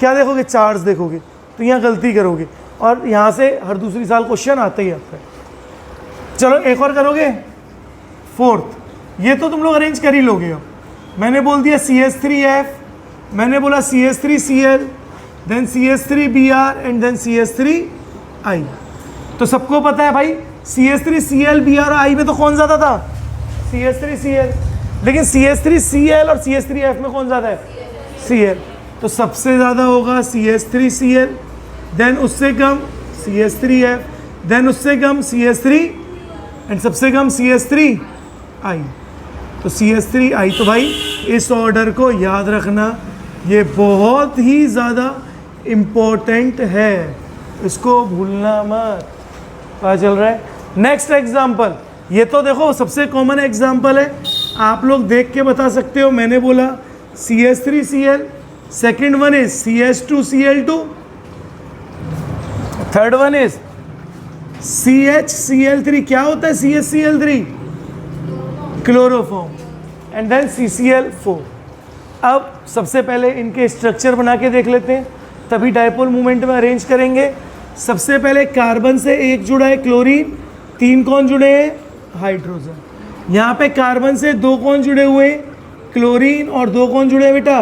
क्या देखोगे, चार्ज देखोगे, तो यहाँ गलती करोगे और यहाँ से हर दूसरी साल क्वेश्चन आता ही आता है। चलो एक और करोगे, फोर्थ, ये तो तुम लोग अरेंज कर ही लोगे। अब मैंने बोल दिया CH3F, मैंने बोला CH3Cl, then CH3Br and then CH3I। तो सबको पता है भाई CH3Cl, Br और I में तो कौन ज़्यादा था, CH3Cl, लेकिन CH3Cl और CH3F में कौन ज़्यादा है, Cl। तो सबसे ज़्यादा होगा CH3Cl, देन उससे कम CH3F, देन उससे कम CH3 एंड सबसे कम CH3I। तो CH3I, तो भाई इस ऑर्डर को याद रखना, ये बहुत ही ज़्यादा इम्पोर्टेंट है, इसको भूलना मत। पता चल रहा है। नेक्स्ट एग्जाम्पल, ये तो देखो सबसे कॉमन एग्जाम्पल है, आप लोग देख के बता सकते हो। मैंने बोला CH3Cl, second one is CH2Cl2, third one is CHCl3। क्या होता है CHCl3? Chloroform, and then CCl4। अब सबसे पहले इनके स्ट्रक्चर बना के देख लेते हैं, तभी डायपोल मूवमेंट में अरेंज करेंगे। सबसे पहले कार्बन से एक जुड़ा है क्लोरीन, 3 कौन जुड़े हैं, हाइड्रोजन। यहाँ पे कार्बन से 2 कौन जुड़े हुए हैं, क्लोरीन, और 2 कौन जुड़े हैं बेटा,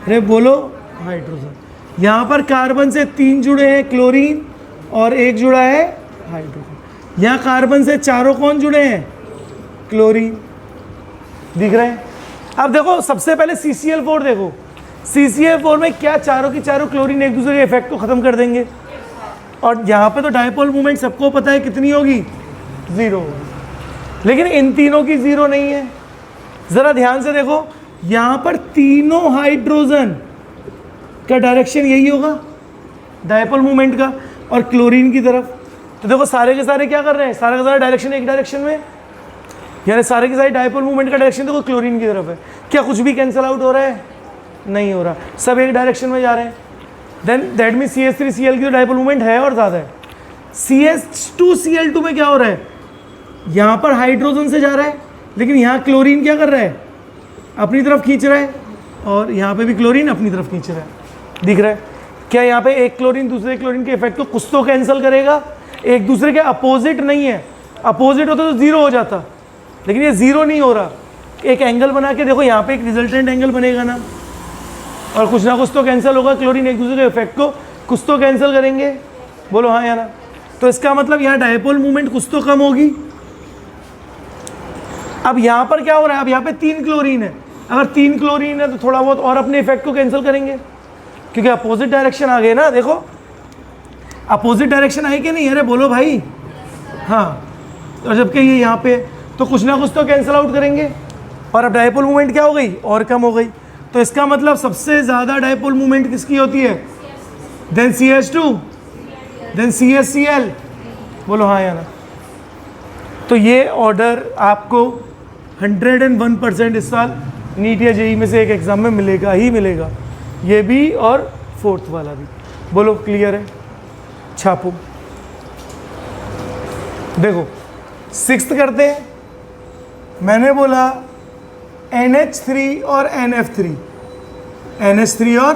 अरे बोलो, हाइड्रोजन। यहाँ पर कार्बन से 3 जुड़े हैं क्लोरीन और 1 जुड़ा है हाइड्रोजन। यहाँ कार्बन से 4 कौन जुड़े हैं, क्लोरीन, दिख रहे हैं। अब देखो सबसे पहले CCl4 देखो, CCl4 में क्या चारों की चारों क्लोरीन एक दूसरे के इफेक्ट को ख़त्म कर देंगे, और यहाँ पे तो डायपोल मूवमेंट सबको पता है कितनी होगी, 0। लेकिन इन तीनों की 0 नहीं है। ज़रा ध्यान से देखो, यहाँ पर तीनों हाइड्रोजन का डायरेक्शन यही होगा डायपोल मूवमेंट का, और क्लोरीन की तरफ। तो देखो सारे के सारे क्या कर रहे हैं, सारे का सारा डायरेक्शन एक डायरेक्शन में, यानी सारे के सारे डायपोल मूवमेंट का डायरेक्शन देखो क्लोरीन की तरफ है। क्या कुछ भी कैंसिल आउट हो रहा है, नहीं हो रहा, सब एक डायरेक्शन में जा रहे हैं। देन दैट मीन CH3Cl की तो डायपोल मूवमेंट है और ज़्यादा है। CH2Cl2 में क्या हो रहा है, यहाँ पर हाइड्रोजन से जा रहा है, लेकिन यहाँ क्लोरीन क्या कर रहा है, अपनी तरफ खींच रहा है, और यहाँ पे भी क्लोरीन अपनी तरफ खींच रहा है, दिख रहा है। क्या यहाँ पे एक क्लोरीन दूसरे क्लोरीन के इफेक्ट को कुछ तो कैंसिल करेगा, एक दूसरे के अपोजिट नहीं है, अपोजिट होता तो 0 हो जाता, लेकिन ये 0 नहीं हो रहा। एक एंगल बना के देखो, यहाँ पे एक रिजल्टेंट एंगल बनेगा ना, और कुछ ना कुछ तो कैंसिल होगा, क्लोरीन एक दूसरे के इफेक्ट को कुछ तो कैंसिल करेंगे, बोलो हाँ या ना। तो इसका मतलब यहाँ डायपोल मूवमेंट कुछ तो कम होगी। अब यहाँ पर क्या हो रहा है, अब यहाँ पे 3 क्लोरीन है, अगर 3 क्लोरीन है तो थोड़ा बहुत और अपने इफेक्ट को कैंसिल करेंगे, क्योंकि अपोजिट डायरेक्शन आ गए ना। देखो अपोजिट डायरेक्शन आए कि नहीं, अरे बोलो भाई हाँ। और जबकि ये यहाँ पे, तो कुछ ना कुछ तो कैंसिल आउट करेंगे, और अब डायपोल मूवमेंट क्या हो गई, और कम हो गई। तो इसका मतलब सबसे ज़्यादा डायपोल मूवमेंट किसकी होती है, देन CH2, देन CHCl, बोलो हाँ या ना। तो ये ऑर्डर आपको 101% इस साल नीट या जेई में से एक एग्जाम में मिलेगा ही मिलेगा, ये भी और फोर्थ वाला भी। बोलो क्लियर है, छापो। देखो सिक्स्थ करते हैं, मैंने बोला NH3 और NF3, NH3 और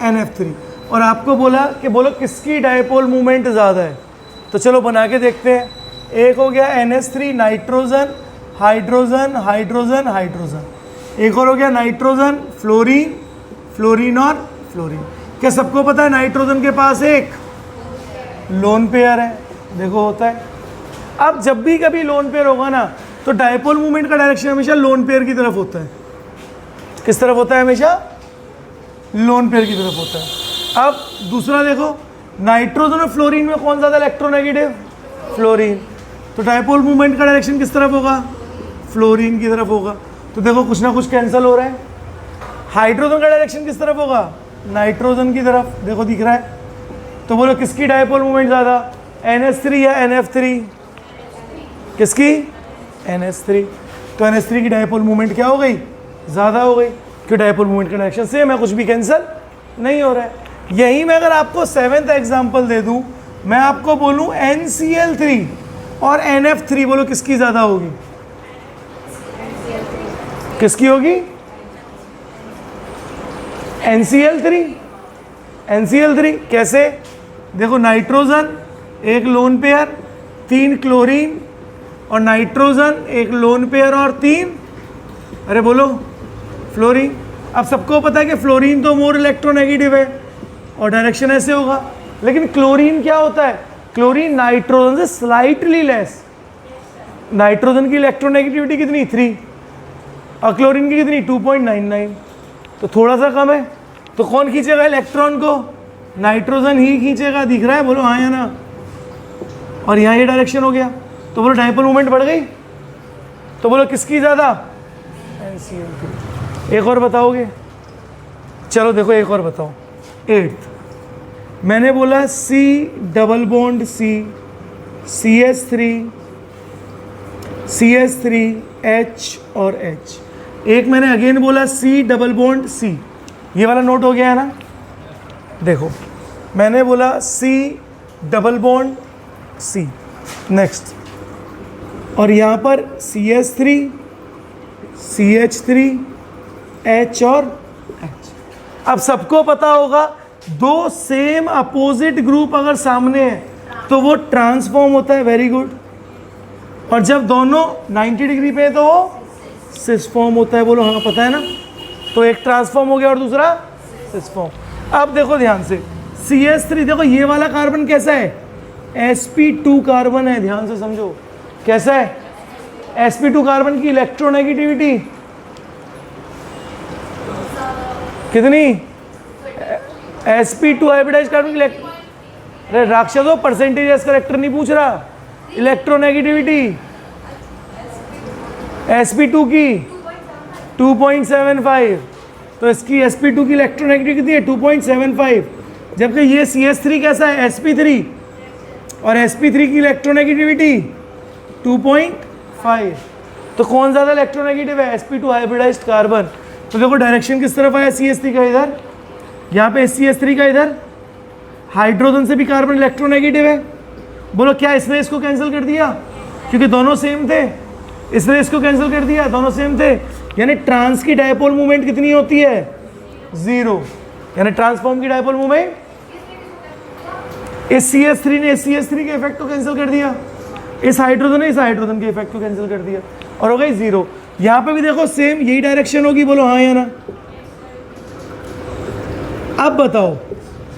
NF3, और आपको बोला कि बोलो किसकी डायपोल मूवमेंट ज़्यादा है। तो चलो बना के देखते हैं। एक हो गया NH3 nitrogen, hydrogen, hydrogen, hydrogen. एक और हो गया नाइट्रोजन, फ्लोरीन, फ्लोरीन और फ्लोरीन। क्या सबको पता है नाइट्रोजन के पास एक लोन पेयर है, देखो होता है। अब जब भी कभी लोन पेयर होगा ना, तो डायपोल मूवमेंट का डायरेक्शन हमेशा लोन पेयर की तरफ होता है। किस तरफ होता है, हमेशा लोन पेयर की तरफ होता है। अब दूसरा देखो, नाइट्रोजन और फ्लोरीन में कौन ज़्यादा इलेक्ट्रोनेगेटिव, फ्लोरीन। तो डायपोल मूवमेंट का डायरेक्शन किस तरफ होगा, फ्लोरीन की तरफ होगा। तो देखो कुछ ना कुछ कैंसिल हो रहा है। हाइड्रोजन का डायरेक्शन किस तरफ होगा, नाइट्रोजन की तरफ, देखो दिख रहा है। तो बोलो किसकी डायपोल मूवमेंट ज़्यादा, NH3 या NF3, किसकी, NH3। तो NH3 की डायपोल मूवमेंट क्या हो गई, ज़्यादा हो गई, कि डायपोल मोमेंट का डायरेक्शन सेम है, कुछ भी कैंसिल नहीं हो रहा है। यही मैं अगर आपको 7th एग्जाम्पल दे दूं, मैं आपको बोलूं NCl3 और NF3, बोलो किसकी ज़्यादा होगी? किसकी होगी? NCl3। NCl3 कैसे? देखो नाइट्रोजन एक लोन पेयर, 3 क्लोरीन, और नाइट्रोजन एक लोन पेयर और 3 अरे बोलो फ्लोरीन। अब सबको पता है कि फ्लोरीन तो मोर इलेक्ट्रोनेगेटिव है और डायरेक्शन ऐसे होगा, लेकिन क्लोरीन क्या होता है? क्लोरीन नाइट्रोजन से स्लाइटली लेस। नाइट्रोजन की इलेक्ट्रोनेगेटिविटी कितनी? 3, और क्लोरीन की कितनी? 2.99, तो थोड़ा सा कम है। तो कौन खींचेगा इलेक्ट्रॉन को? नाइट्रोजन ही खींचेगा। दिख रहा है? बोलो हाँ या ना। और यहाँ ये डायरेक्शन हो गया, तो बोलो डायपोल मोमेंट बढ़ गई। तो बोलो किसकी ज़्यादा? NCl3। एक और बताओगे? चलो देखो एक और बताओ। 8th मैंने बोला C double bond C, CH3 H और H। एक मैंने अगेन बोला C डबल बॉन्ड C, ये वाला नोट हो गया है ना? देखो मैंने बोला C double bond C, next, और यहाँ पर CH3 CH3 H और H। अब सबको पता होगा दो सेम अपोजिट ग्रुप अगर सामने है तो वो ट्रांसफॉर्म होता है। Very good. और जब दोनों 90 डिग्री पे है तो वो सिस फॉर्म होता है। बोलो हाँ, पता है ना। तो एक ट्रांसफॉर्म हो गया और दूसरा सिस फॉर्म। अब देखो ध्यान से, CH3 देखो ये वाला कार्बन कैसा है? sp2 कार्बन है। ध्यान से समझो कैसा है? sp2 कार्बन की इलेक्ट्रोनेगेटिविटी कितनी? sp2 हाइब्रिडाइज कार्बन की अरे राक्षसों, परसेंटेज एस करेक्टर नहीं पूछ रहा, इलेक्ट्रोनेगेटिविटी sp2 की 2.75, तो इसकी sp2 की इलेक्ट्रोनेगेटिविटी कितनी है? 2.75। जबकि ये CH3 कैसा है? sp3, और sp3 की इलेक्ट्रोनेगेटिविटी 2.5। तो कौन ज़्यादा इलेक्ट्रोनेगेटिव है? sp2 hybridised carbon. तो देखो डायरेक्शन किस तरफ आया? CH3 का इधर, यहाँ पे CH3 का इधर। हाइड्रोजन से भी कार्बन इलेक्ट्रोनेगेटिव है। बोलो क्या इसने इसको कैंसिल कर दिया? क्योंकि दोनों सेम थे, इसने इसको कैंसिल कर दिया, दोनों सेम थे। यानी ट्रांस की डायपोल मूवमेंट कितनी होती है? 0। यानी ट्रांसफॉर्म की डायपोल मूवमेंट, इस CH3 ने इस CH3 के इफेक्ट को कैंसिल कर दिया, इस हाइड्रोजन ने इस हाइड्रोजन के इफेक्ट को कैंसिल कर दिया, और हो गई 0। यहाँ पे भी देखो सेम यही डायरेक्शन होगी। बोलो हाँ या ना। अब बताओ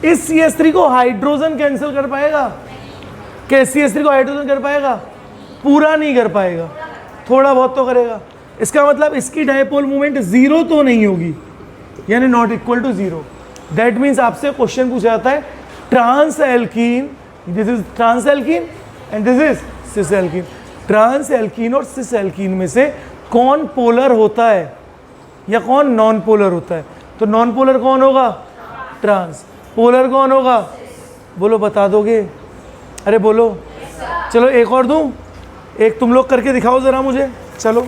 इस CH3 को हाइड्रोजन कैंसिल कर पाएगा? क्या इस CH3 को हाइड्रोजन कर पाएगा? पूरा नहीं कर पाएगा, थोड़ा बहुत तो करेगा। इसका मतलब इसकी डायपोल मूवमेंट 0 तो नहीं होगी, यानी not equal to 0। That means आपसे क्वेश्चन पूछा जाता है trans alkene, this is trans alkene and this is cis alkene. Trans alkene और सिस एल्कीन में से कौन पोलर होता है या कौन नॉन पोलर होता है? तो नॉन पोलर कौन होगा? ट्रांस। पोलर कौन होगा? बोलो बता दोगे? अरे बोलो। चलो एक और दूं, एक तुम लोग करके दिखाओ ज़रा मुझे। चलो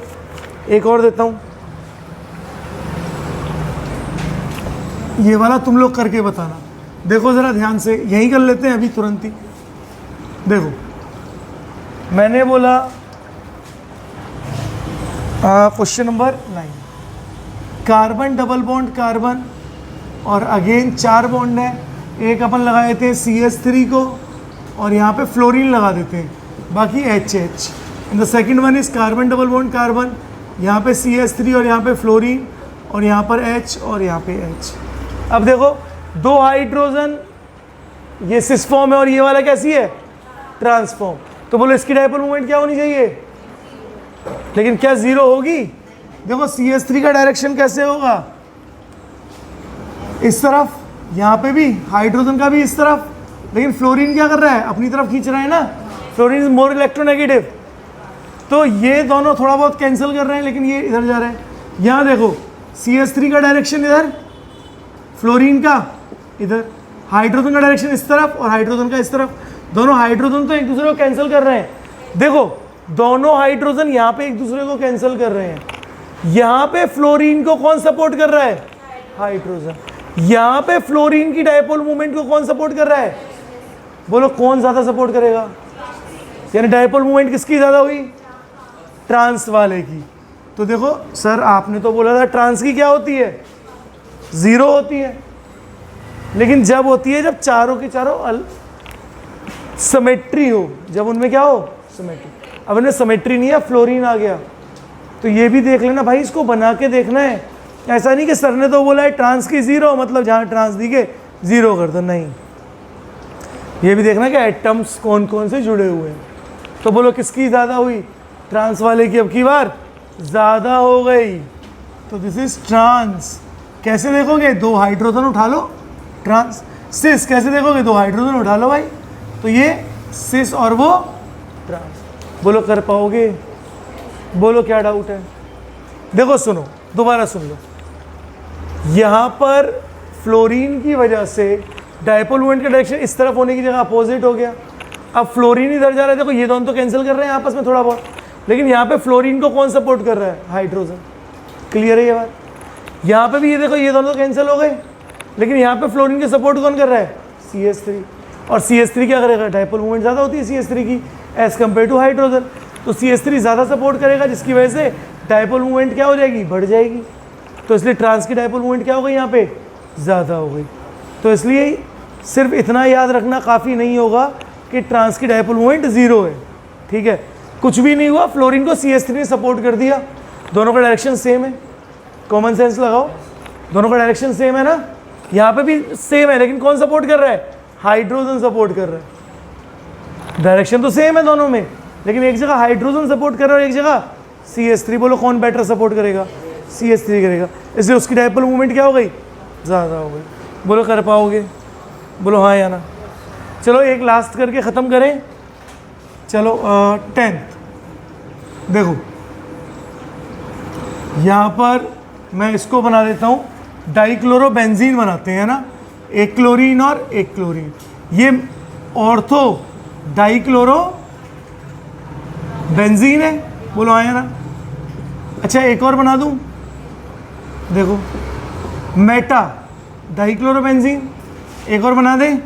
एक और देता हूँ, ये वाला तुम लोग करके बताना। देखो ज़रा ध्यान से, यही कर लेते हैं अभी तुरंत ही। देखो मैंने बोला question number 9, carbon double bond carbon, और अगेन 4 बॉन्ड है। एक अपन लगा देते हैं CH3 को, और यहाँ पे फ्लोरीन लगा देते हैं, बाकी HH। And the second one is carbon double bond carbon, यहाँ पे CH3 और यहाँ पे फ्लोरीन, और यहाँ पर H और यहाँ पे H। अब देखो 2 हाइड्रोजन, ये सिस फॉर्म है और ये वाला कैसी है? ट्रांसफॉर्म। तो बोलो इसकी डायपोल मूवमेंट क्या होनी चाहिए? लेकिन क्या 0 होगी? देखो CH3 का डायरेक्शन कैसे होगा? इस तरफ, यहाँ पे भी हाइड्रोजन का भी इस तरफ, लेकिन फ्लोरीन क्या कर रहा है? अपनी तरफ खींच रहा है ना। Fluorine is more electronegative. तो ये दोनों थोड़ा बहुत कैंसिल कर रहे हैं, लेकिन ये इधर जा रहा है। यहाँ देखो CH3 का डायरेक्शन इधर, फ्लोरीन का इधर, हाइड्रोजन का डायरेक्शन इस तरफ और हाइड्रोजन का इस तरफ। दोनों हाइड्रोजन तो एक दूसरे को कैंसिल कर रहे हैं। देखो दोनों हाइड्रोजन यहाँ पे एक दूसरे को कैंसिल कर रहे हैं, यहाँ पे फ्लोरीन को कौन सपोर्ट कर रहा है? हाइड्रोजन। यहाँ पे फ्लोरीन की डायपोल मूवमेंट को कौन सपोर्ट कर रहा है? बोलो कौन ज़्यादा सपोर्ट करेगा? यानी डायपोल मूवमेंट किसकी ज़्यादा हुई? ट्रांस वाले की। तो देखो सर आपने तो बोला था ट्रांस की क्या होती है? ज़ीरो होती है, लेकिन जब होती है जब चारों के चारों सिमेट्री हो, जब उनमें क्या हो? सिमेट्री। अब इनमें सिमेट्री नहीं है, फ्लोरीन आ गया। तो ये भी देख लेना भाई, इसको बना के देखना है। ऐसा नहीं कि सर ने तो बोला है ट्रांस की ज़ीरो, मतलब जहाँ ट्रांस दिखे ज़ीरो कर दो, नहीं। ये भी देखना कि एटम्स कौन कौन से जुड़े हुए हैं। तो बोलो किसकी ज़्यादा हुई? ट्रांस वाले की अब की बार ज़्यादा हो गई। तो दिस इज ट्रांस। कैसे देखोगे? दो हाइड्रोजन उठा लो, ट्रांस। सिस कैसे देखोगे? दो हाइड्रोजन उठा लो भाई, तो ये सिस और वो ट्रांस। बोलो कर पाओगे? बोलो क्या डाउट है? देखो सुनो, दोबारा सुन लो। यहाँ पर फ्लोरीन की वजह से डायपोल मोमेंट का डायरेक्शन इस तरफ होने की जगह अपोजिट हो गया। अब फ्लोरीन इधर जा रहा है, देखो ये दोनों तो कैंसिल कर रहे हैं आपस में थोड़ा बहुत, लेकिन यहाँ पे फ्लोरीन को कौन सपोर्ट कर रहा है? हाइड्रोजन। क्लियर है ये बात? यहाँ पे भी ये देखो ये दोनों तो कैंसिल हो गए, लेकिन यहाँ पे फ्लोरीन के सपोर्ट कौन कर रहा है? CH3। और CH3 क्या करेगा? डायपोल मूवमेंट ज़्यादा होती है CH3 की एज़ कम्पेयर टू हाइड्रोजन, तो CH3 ज़्यादा सपोर्ट करेगा, जिसकी वजह से डायपोल मूवमेंट क्या हो जाएगी? बढ़ जाएगी। तो इसलिए ट्रांस की डायपोल मूवमेंट क्या हो गई? यहाँ पे ज़्यादा हो गई। तो इसलिए सिर्फ इतना याद रखना काफ़ी नहीं होगा कि ट्रांस की डायपोल मूवमेंट ज़ीरो है, ठीक है? कुछ भी नहीं हुआ, फ्लोरीन को CH3 ने सपोर्ट कर दिया, दोनों का डायरेक्शन सेम है। कॉमन सेंस लगाओ, दोनों का डायरेक्शन सेम है ना, यहाँ पे भी सेम है, लेकिन कौन सपोर्ट कर रहा है? हाइड्रोजन सपोर्ट कर रहा है। डायरेक्शन तो सेम है दोनों में, लेकिन एक जगह हाइड्रोजन सपोर्ट कर रहा है और एक जगह CH3। बोलो कौन बेटर सपोर्ट करेगा? CH3 करेगा, इसलिए उसकी डायपोल मूवमेंट क्या हो गई? ज़्यादा हो गई। बोलो कर पाओगे? बोलो हाँ या ना। चलो एक लास्ट करके ख़त्म करें। चलो 10th देखो, यहाँ पर मैं इसको बना देता हूँ, डाइक्लोरोबेंजीन बनाते हैं ना, एक क्लोरीन और एक क्लोरीन, ये ऑर्थो डाइक्लोरो बेंजीन है। बोलो आया ना। अच्छा एक और बना दूँ, देखो मेटा डाइक्लोरोबेंजीन, एक और बना दें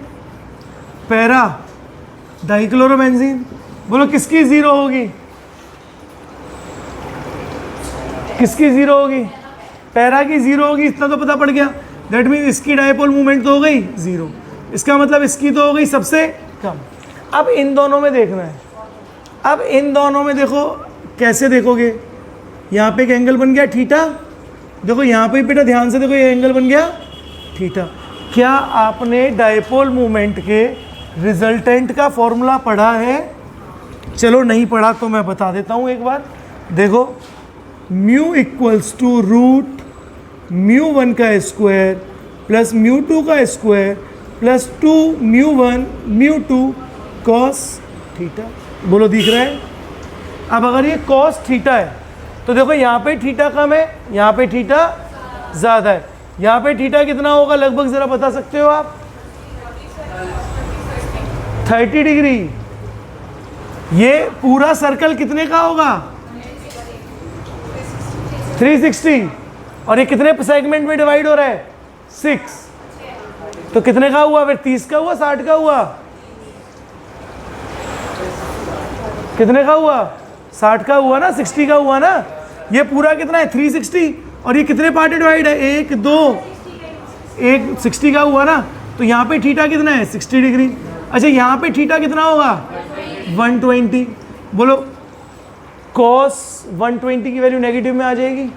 पैरा डाइक्लोरोबेंजीन। बोलो किसकी ज़ीरो होगी? किसकी ज़ीरो होगी? पैरा की ज़ीरो होगी, इतना तो पता पड़ गया। दैट मीन्स इसकी डायपोल मूवमेंट तो हो गई ज़ीरो, इसका मतलब इसकी तो हो गई सबसे कम। अब इन दोनों में देखना है। अब इन दोनों में देखो कैसे देखोगे? यहाँ पे एक एंगल बन गया थीटा, देखो यहाँ पे बेटा ध्यान से देखो, ये एंगल बन गया थीटा। क्या आपने डायपोल मूवमेंट के रिजल्टेंट का फॉर्मूला पढ़ा है? चलो नहीं पढ़ा तो मैं बता देता हूँ एक बार। देखो म्यू इक्वल्स टू रूट μ1 का स्क्वायर प्लस μ2 का स्क्वायर प्लस 2 μ1 μ2 कॉस थीटा। बोलो दिख रहा है? अब अगर ये कॉस थीटा है तो देखो यहाँ पे थीटा कम है, यहाँ पे थीटा ज़्यादा है। यहाँ पे थीटा कितना होगा लगभग, ज़रा बता सकते हो आप? 30 डिग्री। ये पूरा सर्कल कितने का होगा? 360। और ये कितने सेगमेंट में डिवाइड हो रहा है? 6। तो कितने का हुआ फिर? 30 का हुआ, 60 का हुआ? कितने का हुआ? 60 का हुआ ना, 60 का हुआ ना। ये पूरा कितना है? 360। और ये कितने पार्ट डिवाइड है? 1 2, एक 60 का हुआ ना। तो यहाँ पे थीटा कितना है? 60 डिग्री। अच्छा यहाँ पे थीटा कितना होगा? 120। बोलो कॉस 120 की वैल्यू नेगेटिव में आ जाएगी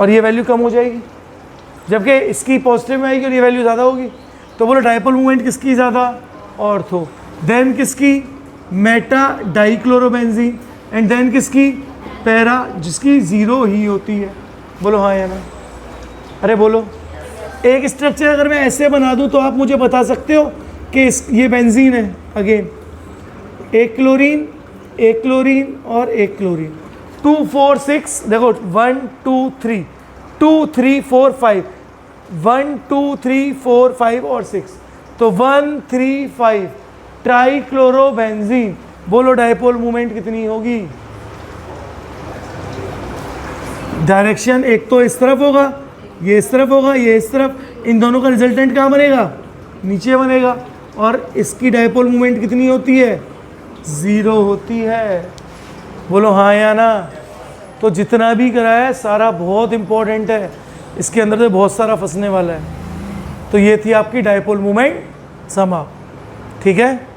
और ये वैल्यू कम हो जाएगी, जबकि इसकी पॉजिटिव में आएगी और ये वैल्यू ज़्यादा होगी। तो बोलो डायपोल मूवमेंट किसकी ज़्यादा? ऑर्थो। देन किसकी? Meta dichlorobenzene. एंड देन किसकी? पैरा, जिसकी ज़ीरो ही होती है। बोलो हाँ या ना। अरे बोलो। एक स्ट्रक्चर अगर मैं ऐसे बना दूं तो आप मुझे बता सकते हो कि ये बेंजीन है। अगेन एक क्लोरीन और एक क्लोरीन। 2 4 6 देखो 1 2 3 2 3 4 5 1 2 3 4 5 और 6, तो 1 3 5 ट्राइक्लोरोबेंजीन। बोलो डायपोल मूवमेंट कितनी होगी? डायरेक्शन एक तो इस तरफ होगा, ये इस तरफ होगा, ये इस तरफ, इन दोनों का रिजल्टेंट कहाँ बनेगा, नीचे बनेगा। और इसकी डायपोल मोमेंट कितनी होती है, 0 होती है। बोलो हाँ या ना। तो जितना भी करा है सारा बहुत इंपॉर्टेंट है, इसके अंदर से बहुत सारा फंसने वाला है। तो ये थी आपकी डायपोल मोमेंट समाप्त। ठीक है।